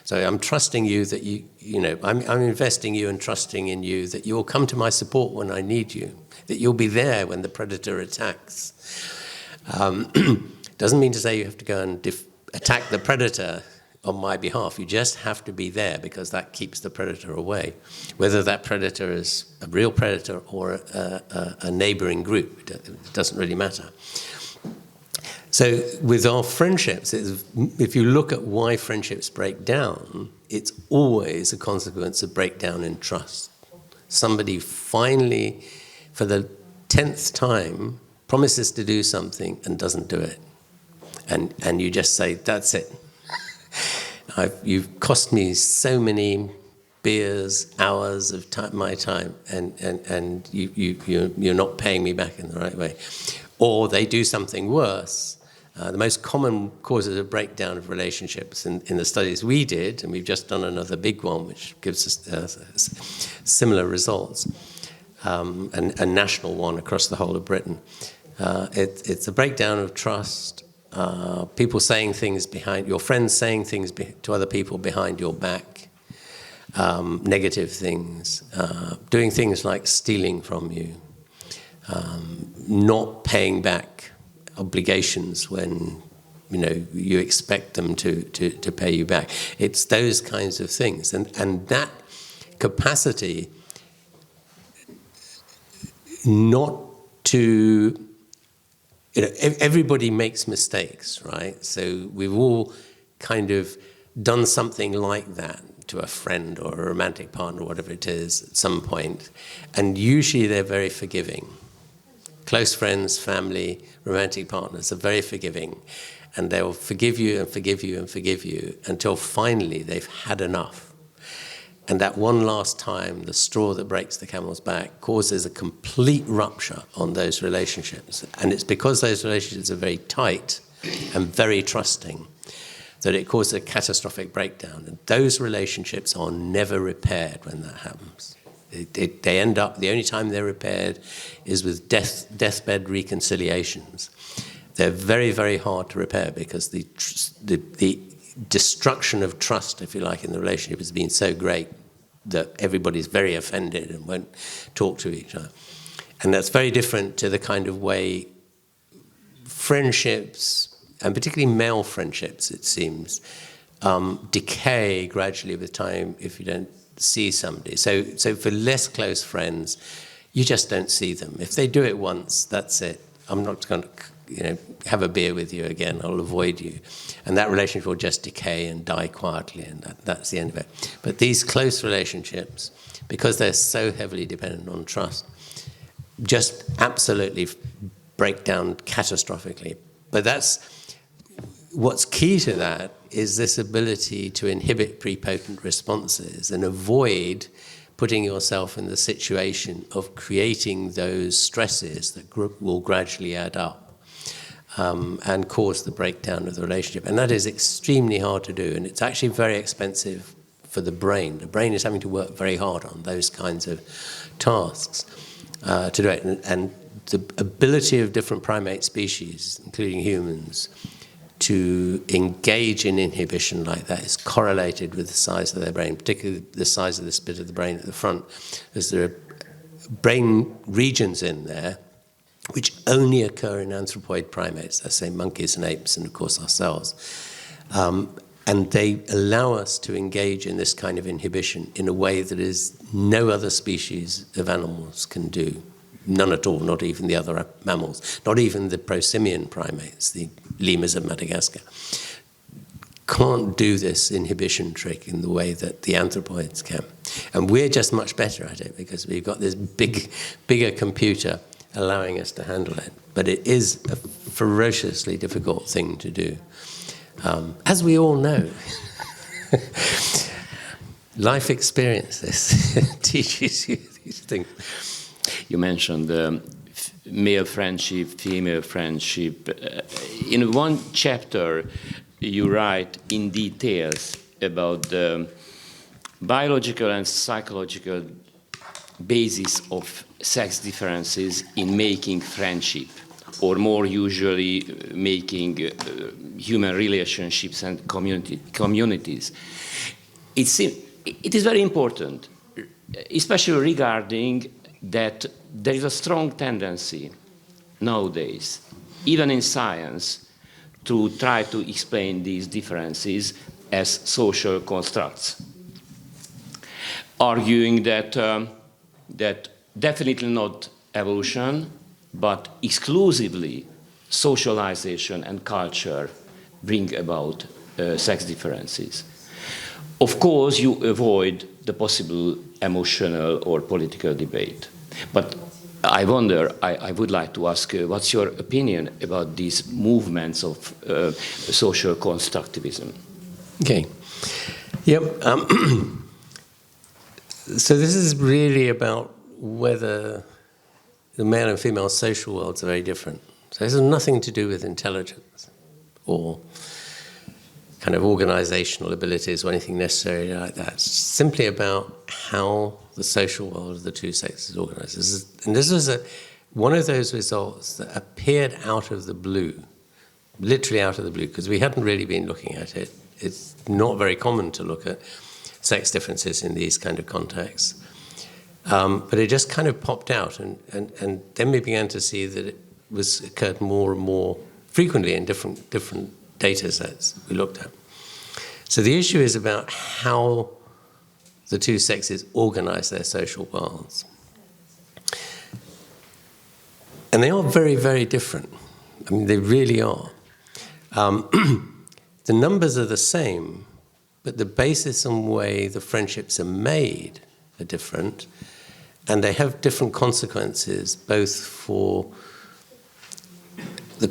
So I'm trusting you that I'm investing you and trusting in you that you'll come to my support when I need you, that you'll be there when the predator attacks. Doesn't mean to say you have to go and attack the predator on my behalf. You just have to be there, because that keeps the predator away. Whether that predator is a real predator or a neighboring group, it doesn't really matter. So with our friendships, if you look at why friendships break down, it's always a consequence of breakdown in trust. Somebody finally, for the 10th time, promises to do something and doesn't do it. And you just say, that's it. You've cost me so many beers, hours of my time, and you're not paying me back in the right way. Or they do something worse. The most common causes of breakdown of relationships in the studies we did, and we've just done another big one which gives us similar results, a national one across the whole of Britain. It's a breakdown of trust. People saying things behind your friends, saying things to other people behind your back, negative things, doing things like stealing from you, not paying back obligations when you expect them to pay you back. It's those kinds of things, and that capacity not to. Everybody makes mistakes, right? So we've all kind of done something like that to a friend or a romantic partner, whatever it is, at some point. And usually they're very forgiving. Close friends, family, romantic partners are very forgiving. And they'll forgive you and forgive you and forgive you until finally they've had enough. And that one last time, the straw that breaks the camel's back causes a complete rupture on those relationships. And it's because those relationships are very tight and very trusting that it causes a catastrophic breakdown. And those relationships are never repaired when that happens. They end up, the only time they're repaired is with deathbed reconciliations. They're very, very hard to repair because the destruction of trust, if you like, in the relationship has been so great that everybody's very offended and won't talk to each other. And that's very different to the kind of way friendships, and particularly male friendships, it seems, decay gradually with time if you don't see somebody. So for less close friends, you just don't see them. If they do it once, that's it. I'm not going to have a beer with you again, I'll avoid you. And that relationship will just decay and die quietly, and that's the end of it. But these close relationships, because they're so heavily dependent on trust, just absolutely break down catastrophically. But what's key to that is this ability to inhibit prepotent responses and avoid putting yourself in the situation of creating those stresses that will gradually add up. And cause the breakdown of the relationship. And that is extremely hard to do, and it's actually very expensive for the brain. The brain is having to work very hard on those kinds of tasks to do it. And the ability of different primate species, including humans, to engage in inhibition like that is correlated with the size of their brain, particularly the size of this bit of the brain at the front, as there are brain regions in there which only occur in anthropoid primates, let's say monkeys and apes and of course ourselves. And they allow us to engage in this kind of inhibition in a way that is no other species of animals can do. None at all, not even the other mammals, not even the prosimian primates, the lemurs of Madagascar, can't do this inhibition trick in the way that the anthropoids can. And we're just much better at it because we've got this bigger computer allowing us to handle it. But it is a ferociously difficult thing to do. As we all know, life experiences teaches you these things. You mentioned male friendship, female friendship. In one chapter, you write in details about the biological and psychological basis of sex differences in making friendship, or more usually making human relationships and communities. It is very important, especially regarding that there is a strong tendency nowadays, even in science, to try to explain these differences as social constructs, arguing that definitely not evolution, but exclusively socialization and culture bring about sex differences. Of course, you avoid the possible emotional or political debate. But I wonder, I would like to ask, what's your opinion about these movements of social constructivism? Okay. Yep. So this is really about whether the male and female social worlds are very different. So this has nothing to do with intelligence or kind of organizational abilities or anything necessarily like that. It's simply about how the social world of the two sexes is organized. And this was one of those results that appeared out of the blue, literally out of the blue, because we hadn't really been looking at it. It's not very common to look at sex differences in these kind of contexts. But it just kind of popped out, and then we began to see that it occurred more and more frequently in different data sets we looked at. So the issue is about how the two sexes organize their social worlds. And they are very, very different. I mean, they really are. The numbers are the same, but the basis and way the friendships are made are different, and they have different consequences, both for the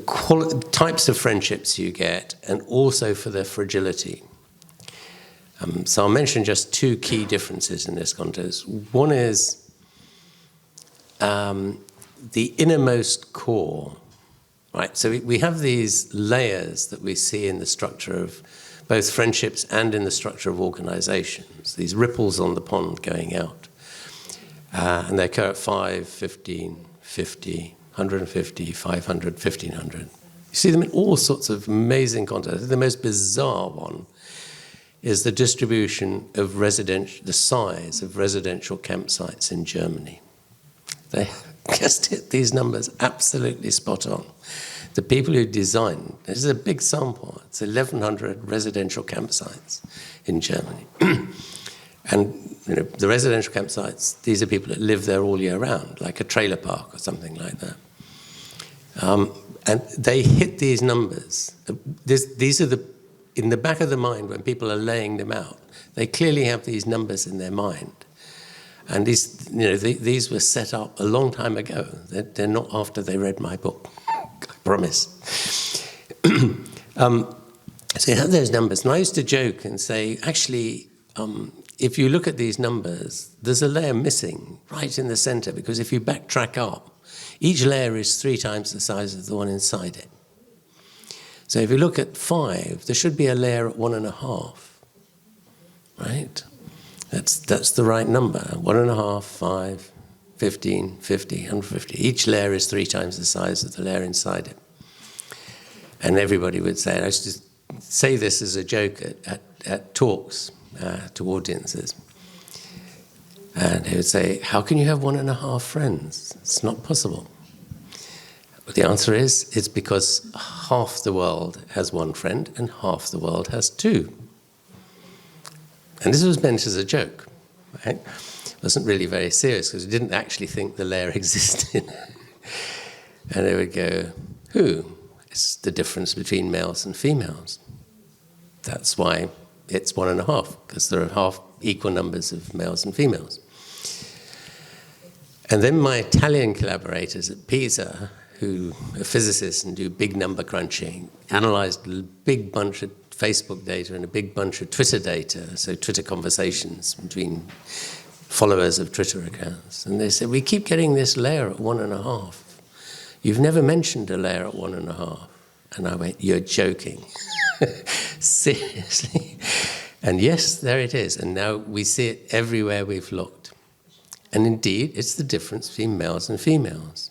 types of friendships you get and also for their fragility. So I'll mention just two key differences in this context. One is the innermost core, right? So we have these layers that we see in the structure of both friendships and in the structure of organizations, these ripples on the pond going out. And they occur at 5, 15, 50, 150, 500, 1500. You see them in all sorts of amazing contexts. The most bizarre one is the distribution of the size of residential campsites in Germany. They just hit these numbers absolutely spot on. The people who designed, this is a big sample, it's 1,100 residential campsites in Germany. And the residential campsites, these are people that live there all year round, like a trailer park or something like that. And they hit these numbers. These are in the back of the mind when people are laying them out. They clearly have these numbers in their mind. And these were set up a long time ago. They're not after they read my book, I promise. So you have those numbers. And I used to joke and say, actually, if you look at these numbers, there's a layer missing right in the center, because if you backtrack up, each layer is 3 times the size of the one inside it. So if you look at 5, there should be a layer at 1.5, right? That's the right number. 1.5, 5, 15, 50, 150. Each layer is 3 times the size of the layer inside it. And everybody would say, and I used to say this as a joke at talks to audiences. And they would say, how can you have 1.5 friends? It's not possible. The answer is, it's because half the world has 1 friend and half the world has 2. And this was meant as a joke, right? It wasn't really very serious because we didn't actually think the layer existed. And they would go, who? It's the difference between males and females. That's why it's 1.5, because there are half equal numbers of males and females. And then my Italian collaborators at Pisa, who are physicists and do big number crunching, analyzed a big bunch of Facebook data and a big bunch of Twitter data, so Twitter conversations between followers of Twitter accounts. And they said, we keep getting this layer at 1.5. You've never mentioned a layer at 1.5. And I went, you're joking. Seriously? And yes, there it is. And now we see it everywhere we've looked. And indeed, it's the difference between males and females.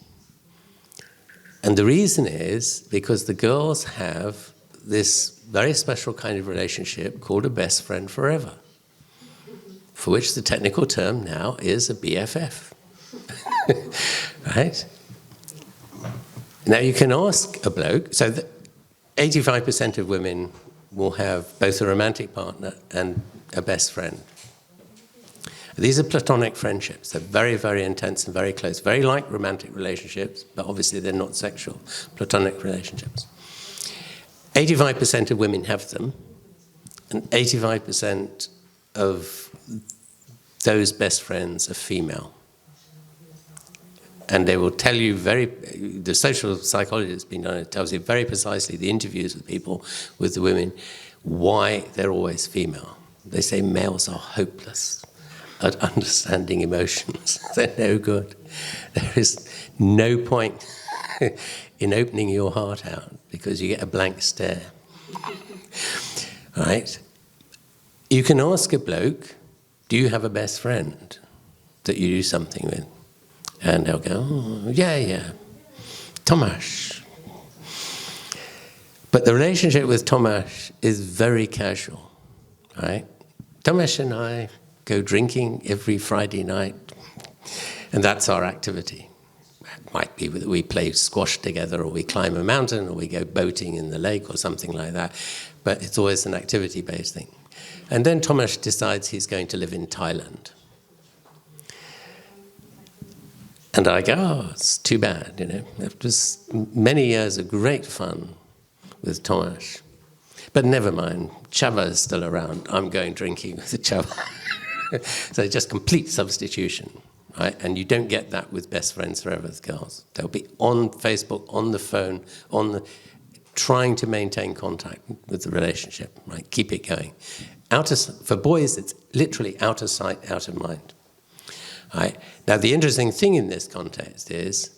And the reason is because the girls have this very special kind of relationship called a best friend forever, for which the technical term now is a BFF. Right? Now you can ask a bloke, so 85% of women will have both a romantic partner and a best friend. These are platonic friendships. They're very, very intense and very close, very like romantic relationships, but obviously they're not sexual, platonic relationships. 85% of women have them, and 85% of those best friends are female. And they will tell you the social psychology that's been done, it tells you very precisely, the interviews with people, with the women, why they're always female. They say males are hopeless at understanding emotions. They're no good. There is no point in opening your heart out because you get a blank stare. Right? You can ask a bloke, do you have a best friend that you do something with? And they'll go, oh, yeah, Tamás. But the relationship with Tamás is very casual, right? Tamás and I go drinking every Friday night, and that's our activity. It might be that we play squash together, or we climb a mountain, or we go boating in the lake, or something like that. But it's always an activity-based thing. And then Tamás decides he's going to live in Thailand. And I go, oh, it's too bad, you know. It was many years of great fun with Tamás. But never mind, Chava is still around. I'm going drinking with the Chava. So just complete substitution, right? And you don't get that with best friends forever with girls. They'll be on Facebook, on the phone, trying to maintain contact with the relationship, right? Keep it going. For boys, it's literally out of sight, out of mind. Right. Now, the interesting thing in this context is,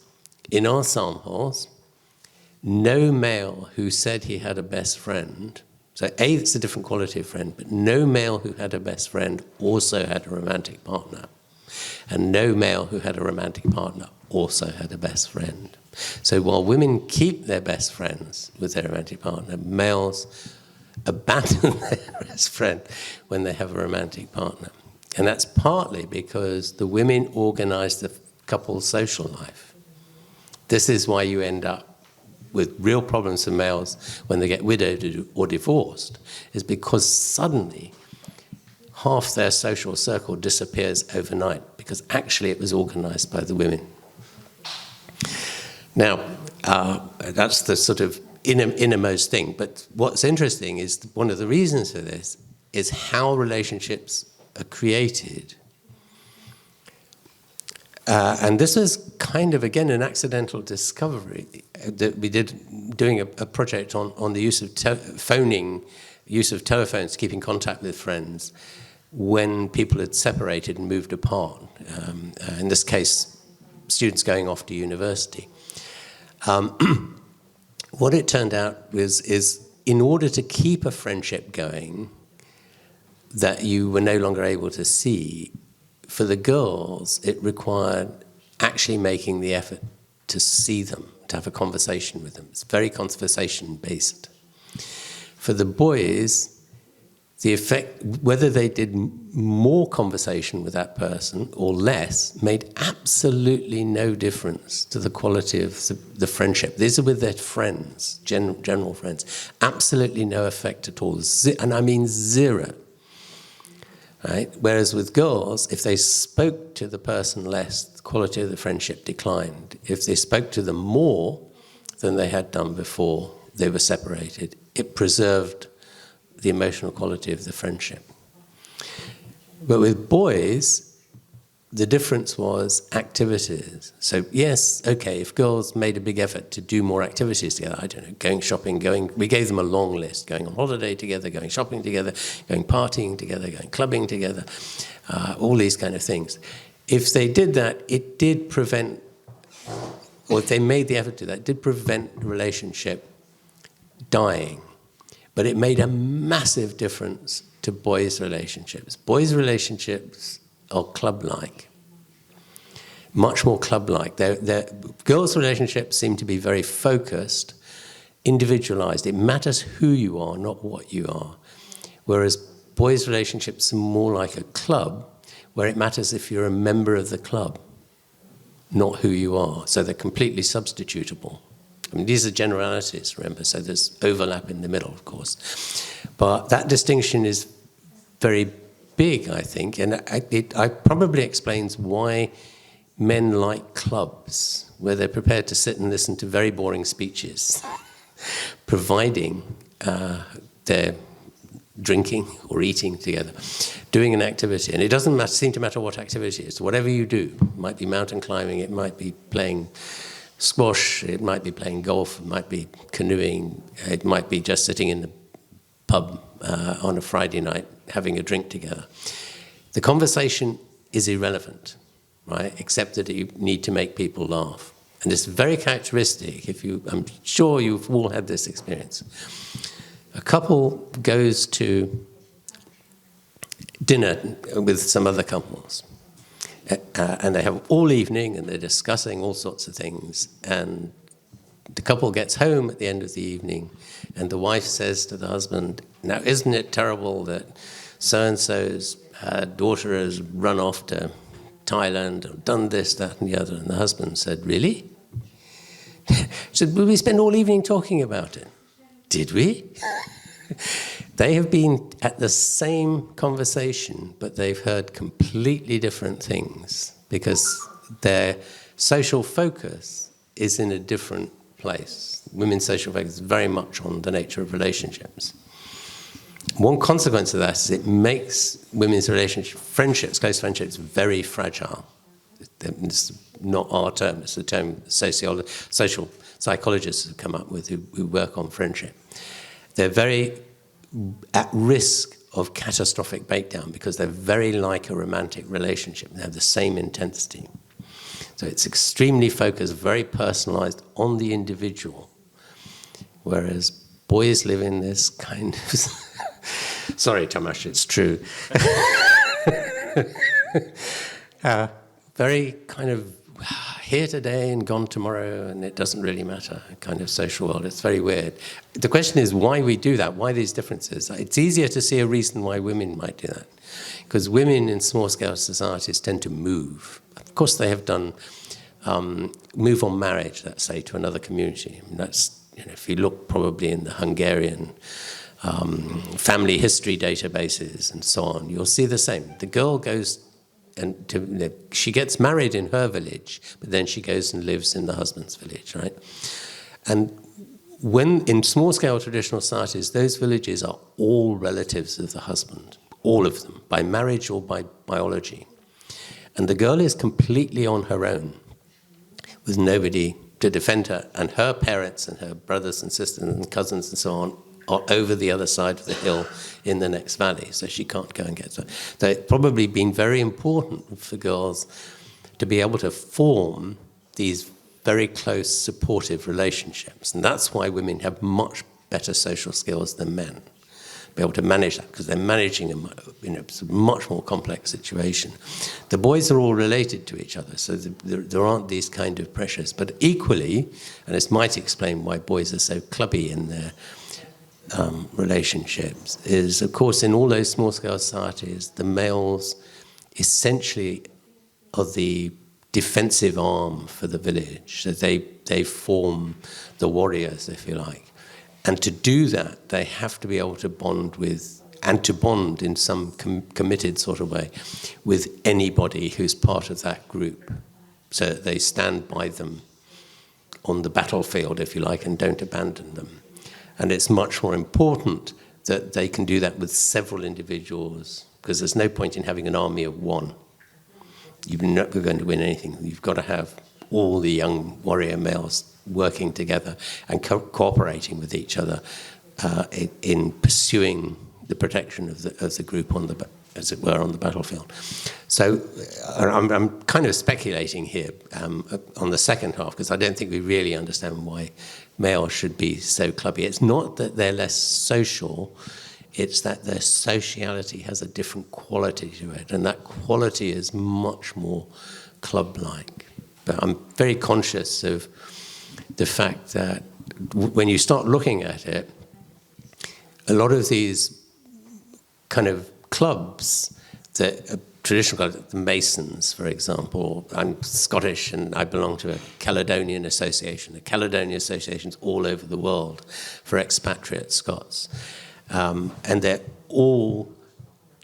in our samples, no male who said he had a best friend, so A, it's a different quality of friend, but no male who had a best friend also had a romantic partner. And no male who had a romantic partner also had a best friend. So while women keep their best friends with their romantic partner, males abandon their best friend when they have a romantic partner. And that's partly because the women organize the couple's social life. This is why you end up with real problems for males when they get widowed or divorced, is because suddenly half their social circle disappears overnight because actually it was organized by the women. Now, that's the sort of innermost thing. But what's interesting is one of the reasons for this is how relationships are created. And this was kind of, again, an accidental discovery that we did doing a project on the use of use of telephones to keep in contact with friends when people had separated and moved apart. In this case, students going off to university. What it turned out is in order to keep a friendship going, that you were no longer able to see. For the girls, it required actually making the effort to see them, to have a conversation with them. It's very conversation-based. For the boys, the effect, whether they did more conversation with that person or less, made absolutely no difference to the quality of the friendship. These are with their friends, general friends. Absolutely no effect at all, and I mean zero. Right? Whereas with girls, if they spoke to the person less, the quality of the friendship declined. If they spoke to them more than they had done before they were separated, it preserved the emotional quality of the friendship. But with boys, the difference was activities. So yes, okay, if girls made a big effort to do more activities together, I don't know, going shopping, we gave them a long list, going on holiday together, going shopping together, going partying together, going clubbing together, all these kind of things. If they did that, it did prevent, or if they made the effort to do that, it did prevent the relationship dying. But it made a massive difference to boys' relationships. Boys' relationships are club-like, much more club-like. Girls' relationships seem to be very focused, individualized. It matters who you are, not what you are. Whereas boys' relationships are more like a club, where it matters if you're a member of the club, not who you are. So they're completely substitutable. I mean, these are generalities, remember, so there's overlap in the middle, of course. But that distinction is very big, I think, and it probably explains why men like clubs, where they're prepared to sit and listen to very boring speeches, providing they're drinking or eating together, doing an activity. And it doesn't seem to matter what activity it is. Whatever you do, it might be mountain climbing, it might be playing squash, it might be playing golf, it might be canoeing, it might be just sitting in the pub on a Friday night having a drink together. The conversation is irrelevant, right? Except that you need to make people laugh. And it's very characteristic, I'm sure you've all had this experience. A couple goes to dinner with some other couples. And they have all evening and they're discussing all sorts of things. And the couple gets home at the end of the evening and the wife says to the husband, now isn't it terrible that so-and-so's daughter has run off to Thailand or done this, that and the other? And the husband said, really? She said, well, we spent all evening talking about it. Did we? They have been at the same conversation, but they've heard completely different things because their social focus is in a different place. Women's social focus is very much on the nature of relationships. One consequence of that is it makes women's friendships, close friendships, very fragile. It's not our term, it's the term social psychologists have come up with who work on friendship. They're very at risk of catastrophic breakdown because they're very like a romantic relationship. They have the same intensity. So it's extremely focused, very personalized on the individual, whereas boys live in this kind of... Sorry, Tamás, it's true. Very kind of here today and gone tomorrow, and it doesn't really matter kind of social world. It's very weird. The question is why we do that, why these differences. It's easier to see a reason why women might do that, because women in small-scale societies tend to move. Of course, they have done move on marriage, let's say, to another community. I mean, that's, if you look probably in the Hungarian family history databases and so on, you'll see the same. The girl goes and she gets married in her village, but then she goes and lives in the husband's village, right? And when in small-scale traditional societies, those villages are all relatives of the husband, all of them, by marriage or by biology. And the girl is completely on her own, with nobody to defend her, and her parents and her brothers and sisters and cousins and so on are over the other side of the hill in the next valley, so she can't go and get her. So it's probably been very important for girls to be able to form these very close, supportive relationships. And that's why women have much better social skills than men. be able to manage that, because they're managing a much more complex situation. The boys are all related to each other, so there aren't these kind of pressures. But equally, and this might explain why boys are so clubby in their relationships, is, of course, in all those small-scale societies, the males essentially are the defensive arm for the village. So they form the warriors, if you like. And to do that, they have to be able to bond with, and to bond in some committed sort of way, with anybody who's part of that group. So that they stand by them on the battlefield, if you like, and don't abandon them. And it's much more important that they can do that with several individuals, because there's no point in having an army of one. You're not going to win anything. You've got to have all the young warrior males working together and cooperating with each other in pursuing the protection of the group on the, as it were, on the battlefield. So I'm kind of speculating here on the second half, because I don't think we really understand why males should be so clubby. It's not that they're less social, it's that their sociality has a different quality to it, and that quality is much more club-like. But I'm very conscious of the fact that when you start looking at it, a lot of these kind of clubs that are traditional, the Masons, for example. I'm Scottish and I belong to a Caledonian Association. The Caledonian Association's all over the world for expatriate Scots. And they're all,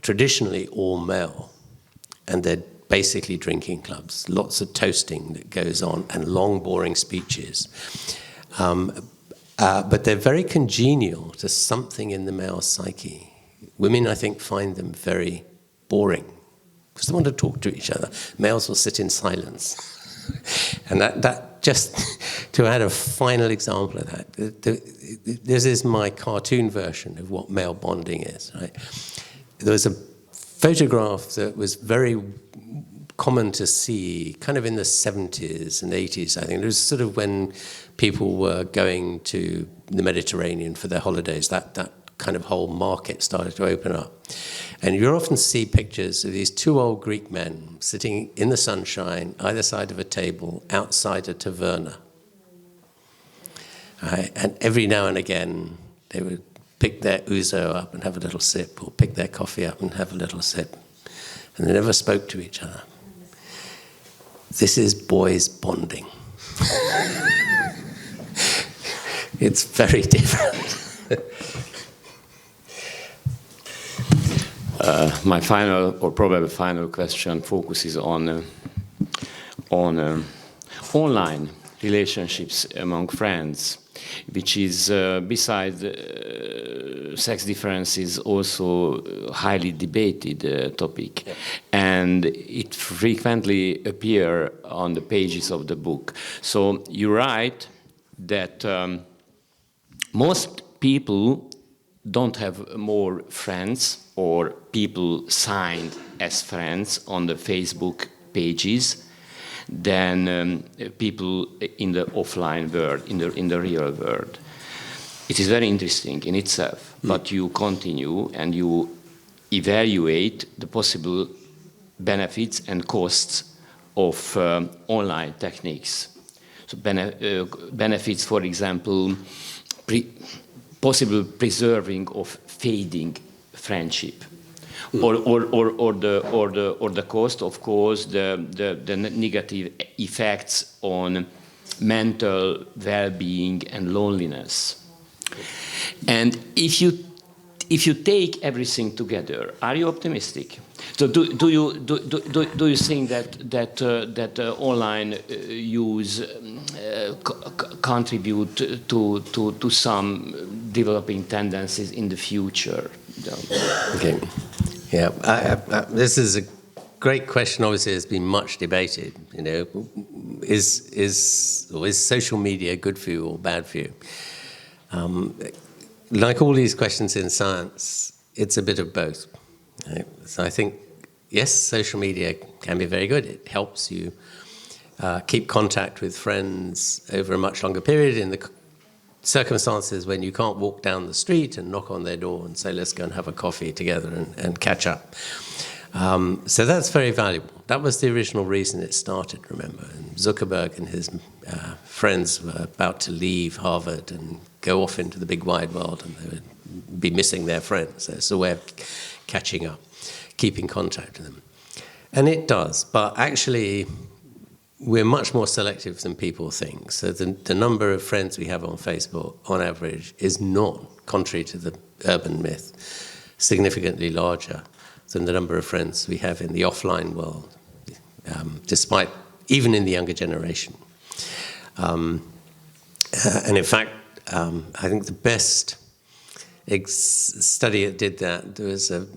traditionally all male. And they're basically drinking clubs. Lots of toasting that goes on and long, boring speeches. But they're very congenial to something in the male psyche. Women, I think, find them very boring because they want to talk to each other. Males will sit in silence. And that just, to add a final example of that, this is my cartoon version of what male bonding is. Right? There was a photograph that was very common to see kind of in the 70s and 80s, I think. It was sort of when people were going to the Mediterranean for their holidays, that kind of whole market started to open up. And you often see pictures of these two old Greek men sitting in the sunshine, either side of a table, outside a taverna. And every now and again, they would pick their ouzo up and have a little sip, or pick their coffee up and have a little sip. And they never spoke to each other. This is boys bonding. It's very different. My final, or probably final question focuses on online relationships among friends, which is, besides sex differences, also a highly debated topic. Yeah. And it frequently appears on the pages of the book. So you write that most people don't have more friends or people signed as friends on the Facebook pages than people in the offline world, in the real world. It is very interesting in itself, but you continue and you evaluate the possible benefits and costs of online techniques. So benefits, for example, possible preserving of fading friendship, or the cost, of course, the negative effects on mental well-being and loneliness. And if you take everything together, are you optimistic? So do you think that online use contribute to some developing tendencies in the future? Okay. Yeah. This is a great question. Obviously, it's been much debated. You know, is social media good for you or bad for you? Like all these questions in science, it's a bit of both. Right? So I think, yes, social media can be very good. It helps you keep contact with friends over a much longer period in the circumstances when you can't walk down the street and knock on their door and say, let's go and have a coffee together and catch up. So that's very valuable. That was the original reason it started, remember. And Zuckerberg and his friends were about to leave Harvard and go off into the big wide world, and they would be missing their friends. So it's a way of catching up, keeping contact with them. And it does, but actually we're much more selective than people think. So the number of friends we have on Facebook, on average, is not, contrary to the urban myth, significantly larger than the number of friends we have in the offline world, despite, even in the younger generation. And in fact, I think the best study that did that, there was a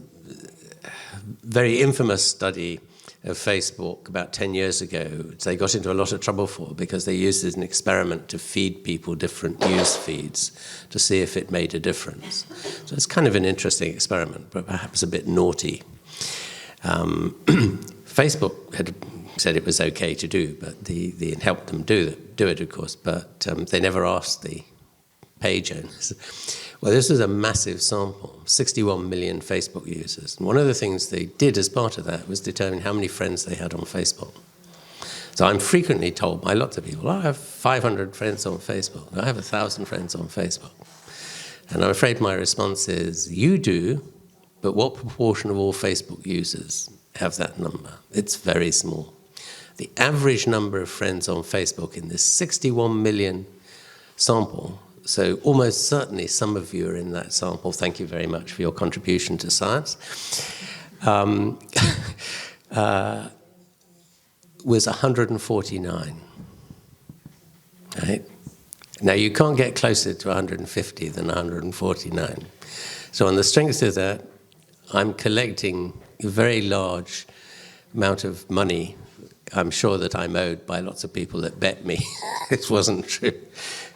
very infamous study of Facebook about 10 years ago, which they got into a lot of trouble for because they used it as an experiment to feed people different news feeds to see if it made a difference. So it's kind of an interesting experiment, but perhaps a bit naughty. Facebook had said it was okay to do, but they helped them do it, of course, but they never asked the page owners. Well, this was a massive sample, 61 million Facebook users. And one of the things they did as part of that was determine how many friends they had on Facebook. So I'm frequently told by lots of people, I have 500 friends on Facebook. I have 1,000 friends on Facebook. And I'm afraid my response is, you do, but what proportion of all Facebook users have that number? It's very small. The average number of friends on Facebook in this 61 million sample, so almost certainly some of you are in that sample. Thank you very much for your contribution to science. Was 149. Right? Now, you can't get closer to 150 than 149. So on the strength of that, I'm collecting a very large amount of money. I'm sure that I'm owed by lots of people that bet me it wasn't true.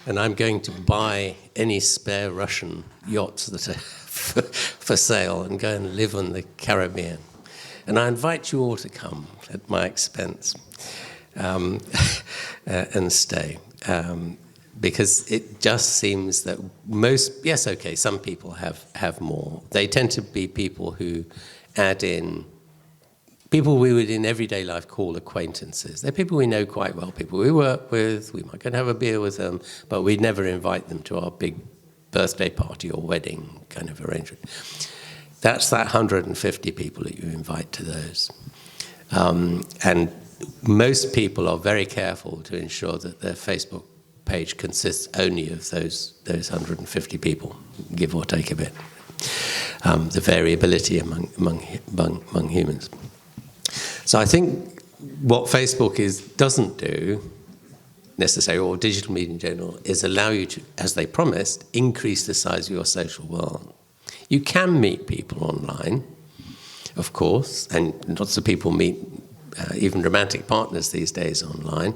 And I'm going to buy any spare Russian yachts that are for sale and go and live on the Caribbean. And I invite you all to come at my expense and stay. Because it just seems that most, yes, okay, some people have more. They tend to be people who add in people we would in everyday life call acquaintances. They're people we know quite well, people we work with, we might go and have a beer with them, but we'd never invite them to our big birthday party or wedding kind of arrangement. That's that 150 people that you invite to those. And most people are very careful to ensure that their Facebook page consists only of those 150 people, give or take a bit. The variability among humans. So I think what Facebook doesn't do necessarily, or digital media in general, is allow you to, as they promised, increase the size of your social world. You can meet people online, of course, and lots of people meet even romantic partners these days online,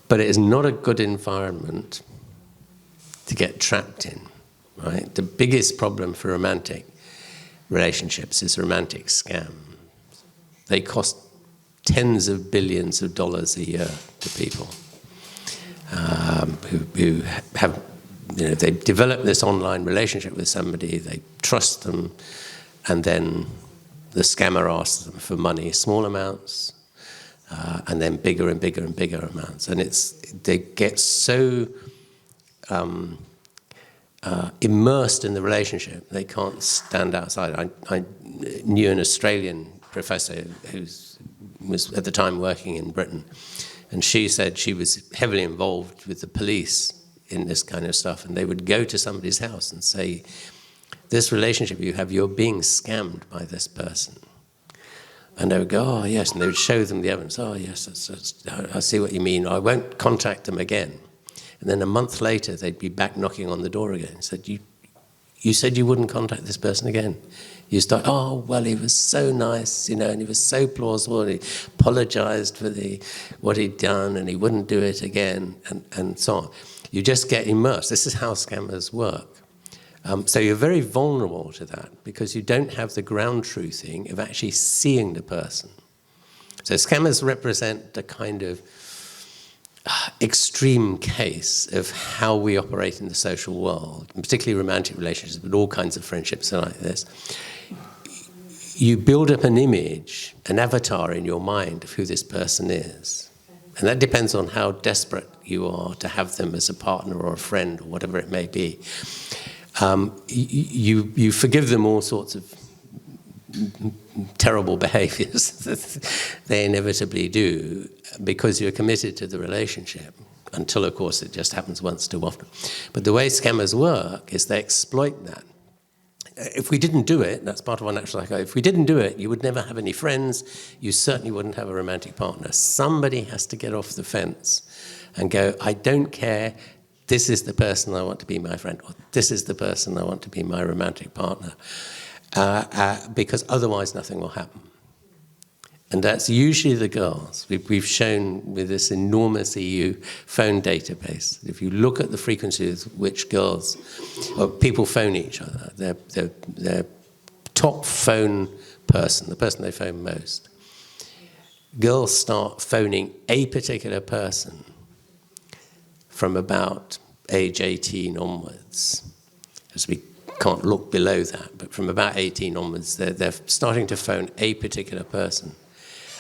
but it is not a good environment to get trapped in, right? The biggest problem for romantic relationships is romantic scams. They cost tens of billions of dollars a year to people who have, they develop this online relationship with somebody, they trust them, and then the scammer asks them for money, small amounts, and then bigger and bigger and bigger amounts. And they get so immersed in the relationship, they can't stand outside. I knew an Australian professor who was at the time working in Britain, and she said she was heavily involved with the police in this kind of stuff, and they would go to somebody's house and say, this relationship you have, you're being scammed by this person. And they would go, oh, yes, and they would show them the evidence. Oh, yes, I see what you mean. I won't contact them again. And then a month later, they'd be back knocking on the door again. Said, you said you wouldn't contact this person again. You start, oh, well, he was so nice, and he was so plausible, and he apologized for what he'd done, and he wouldn't do it again, and so on. You just get immersed. This is how scammers work. So you're very vulnerable to that because you don't have the ground truthing of actually seeing the person. So scammers represent a kind of extreme case of how we operate in the social world, and particularly romantic relationships, but all kinds of friendships are like this. You build up an image, an avatar in your mind of who this person is. And that depends on how desperate you are to have them as a partner or a friend or whatever it may be. You forgive them all sorts of terrible behaviors that they inevitably do because you're committed to the relationship, until, of course, it just happens once too often. But the way scammers work is they exploit that. If we didn't do it, that's part of our natural psychology. If we didn't do it, you would never have any friends. You certainly wouldn't have a romantic partner. Somebody has to get off the fence and go, I don't care, this is the person I want to be my friend, or this is the person I want to be my romantic partner. Because otherwise nothing will happen. And that's usually the girls. We've shown with this enormous EU phone database, if you look at the frequency with which girls or people phone each other, their top phone person, the person they phone most, girls start phoning a particular person from about age 18 onwards, as we can't look below that, but from about 18 onwards, they're starting to phone a particular person.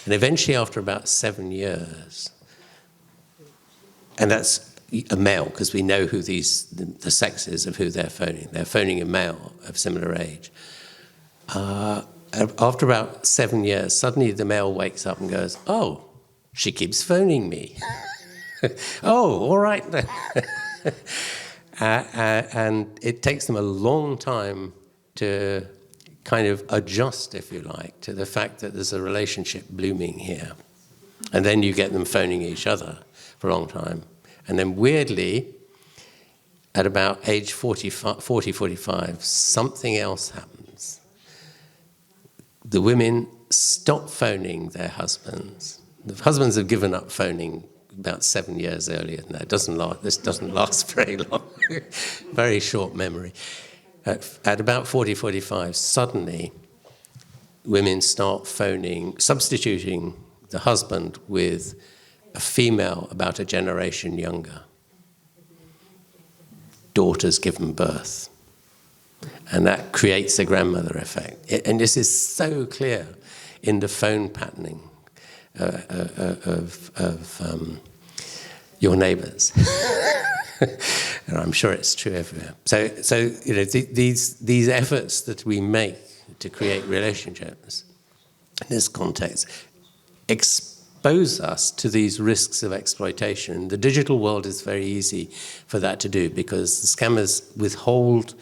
And eventually, after about 7 years, and that's a male, because we know who the sex is of who they're phoning. They're phoning a male of similar age. After about 7 years, suddenly the male wakes up and goes, oh, she keeps phoning me. Oh, all right then. And it takes them a long time to kind of adjust, if you like, to the fact that there's a relationship blooming here. And then you get them phoning each other for a long time. And then weirdly, at about age 40, 45, something else happens. The women stop phoning their husbands. The husbands have given up phoning about 7 years earlier than that. This doesn't last very long. Very short memory. At about 40, 45, suddenly women start phoning, substituting the husband with a female about a generation younger. Daughters given birth. And that creates a grandmother effect. And this is so clear in the phone patterning of your neighbours. And I'm sure it's true everywhere. So you know, these efforts that we make to create relationships in this context expose us to these risks of exploitation. The digital world is very easy for that to do because the scammers withhold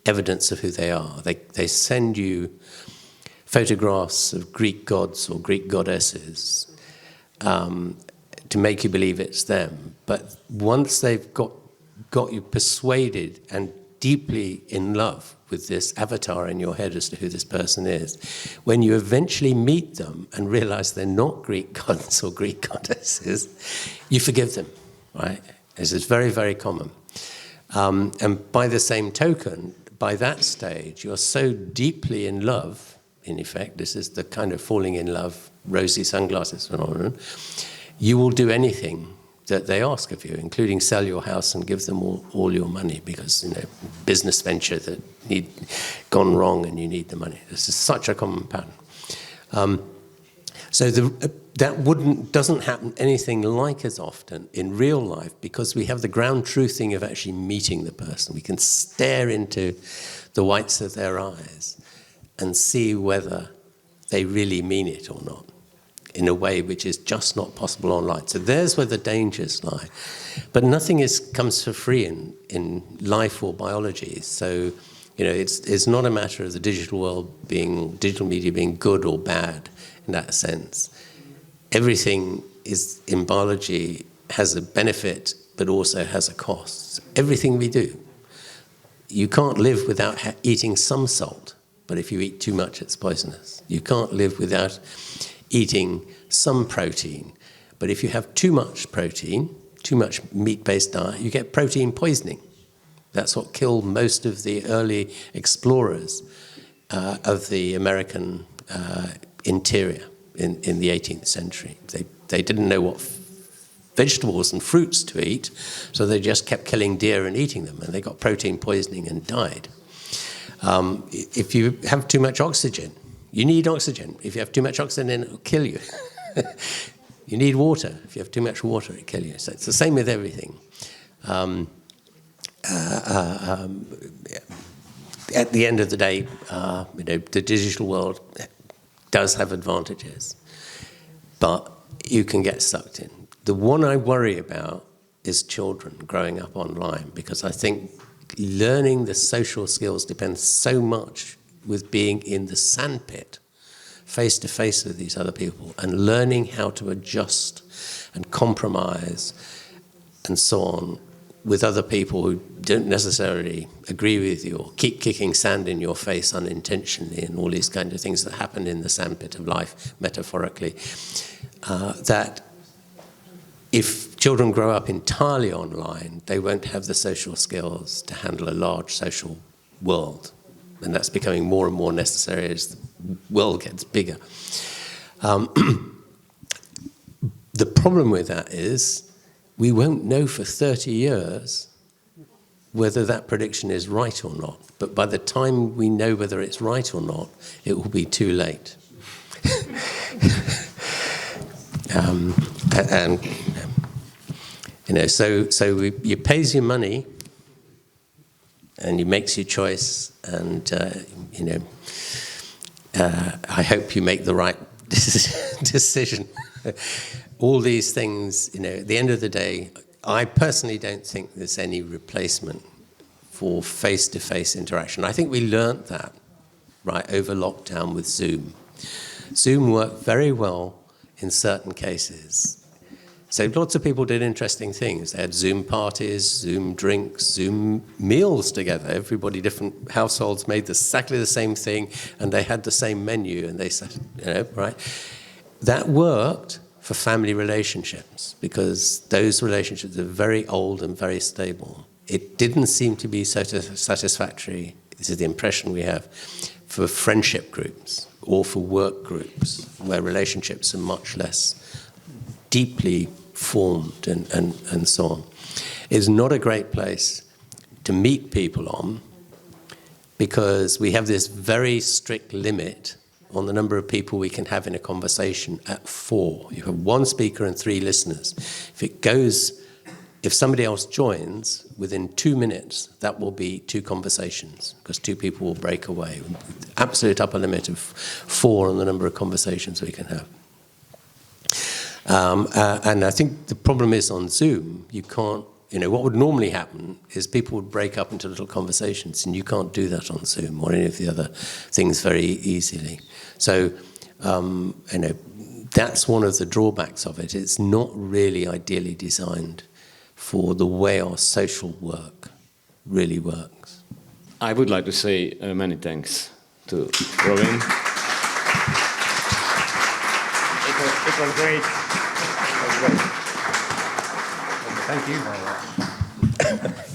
evidence of who they are. They send you photographs of Greek gods or Greek goddesses to make you believe it's them. But once they've got you persuaded and deeply in love with this avatar in your head as to who this person is, when you eventually meet them and realize they're not Greek gods or Greek goddesses, you forgive them, right? This is very, very common. And by the same token, by that stage, you're so deeply in love, in effect, this is the kind of falling in love, rosy sunglasses phenomenon, you will do anything that they ask of you, including sell your house and give them all your money because, you know, business venture that gone wrong and you need the money. This is such a common pattern. So that doesn't happen anything like as often in real life because we have the ground truthing of actually meeting the person. We can stare into the whites of their eyes and see whether they really mean it or not, in a way which is just not possible online. So there's where the dangers lie. But nothing comes for free in life or biology. So, you know, it's not a matter of the digital media being good or bad in that sense. Everything is in biology has a benefit, but also has a cost. Everything we do. You can't live without eating some salt, but if you eat too much, it's poisonous. You can't live without eating some protein. But if you have too much protein, too much meat-based diet, you get protein poisoning. That's what killed most of the early explorers of the American interior in the 18th century. They didn't know what vegetables and fruits to eat, so they just kept killing deer and eating them, and they got protein poisoning and died. If you have too much oxygen, you need oxygen. If you have too much oxygen, it will kill you. You need water. If you have too much water, it will kill you. So it's the same with everything. At the end of the day, the digital world does have advantages, but you can get sucked in. The one I worry about is children growing up online, because I think learning the social skills depends so much with being in the sandpit, face to face with these other people, and learning how to adjust and compromise and so on with other people who don't necessarily agree with you, or keep kicking sand in your face unintentionally, and all these kind of things that happen in the sandpit of life, metaphorically. That if children grow up entirely online, they won't have the social skills to handle a large social world. And that's becoming more and more necessary as the world gets bigger. The problem with that is we won't know for 30 years whether that prediction is right or not. But by the time we know whether it's right or not, it will be too late. So you pays your money, and you makes your choice, and I hope you make the right decision. All these things, at the end of the day, I personally don't think there's any replacement for face-to-face interaction. I think we learnt that, right, over lockdown with Zoom. Zoom worked very well in certain cases. So lots of people did interesting things. They had Zoom parties, Zoom drinks, Zoom meals together. Everybody, different households made exactly the same thing, and they had the same menu, and they said, right? That worked for family relationships, because those relationships are very old and very stable. It didn't seem to be satisfactory, this is the impression we have, for friendship groups or for work groups, where relationships are much less deeply formed and so on. It's not a great place to meet people on, because we have this very strict limit on the number of people we can have in a conversation at 4. You have 1 speaker and 3 listeners. If somebody else joins, within 2 minutes, that will be 2 conversations, because 2 people will break away. Absolute upper limit of 4 on the number of conversations we can have. And I think the problem is on Zoom, you can't, what would normally happen is people would break up into little conversations, and you can't do that on Zoom or any of the other things very easily. So, that's one of the drawbacks of it. It's not really ideally designed for the way our social work really works. I would like to say many thanks to Robin. It was great. Thank you.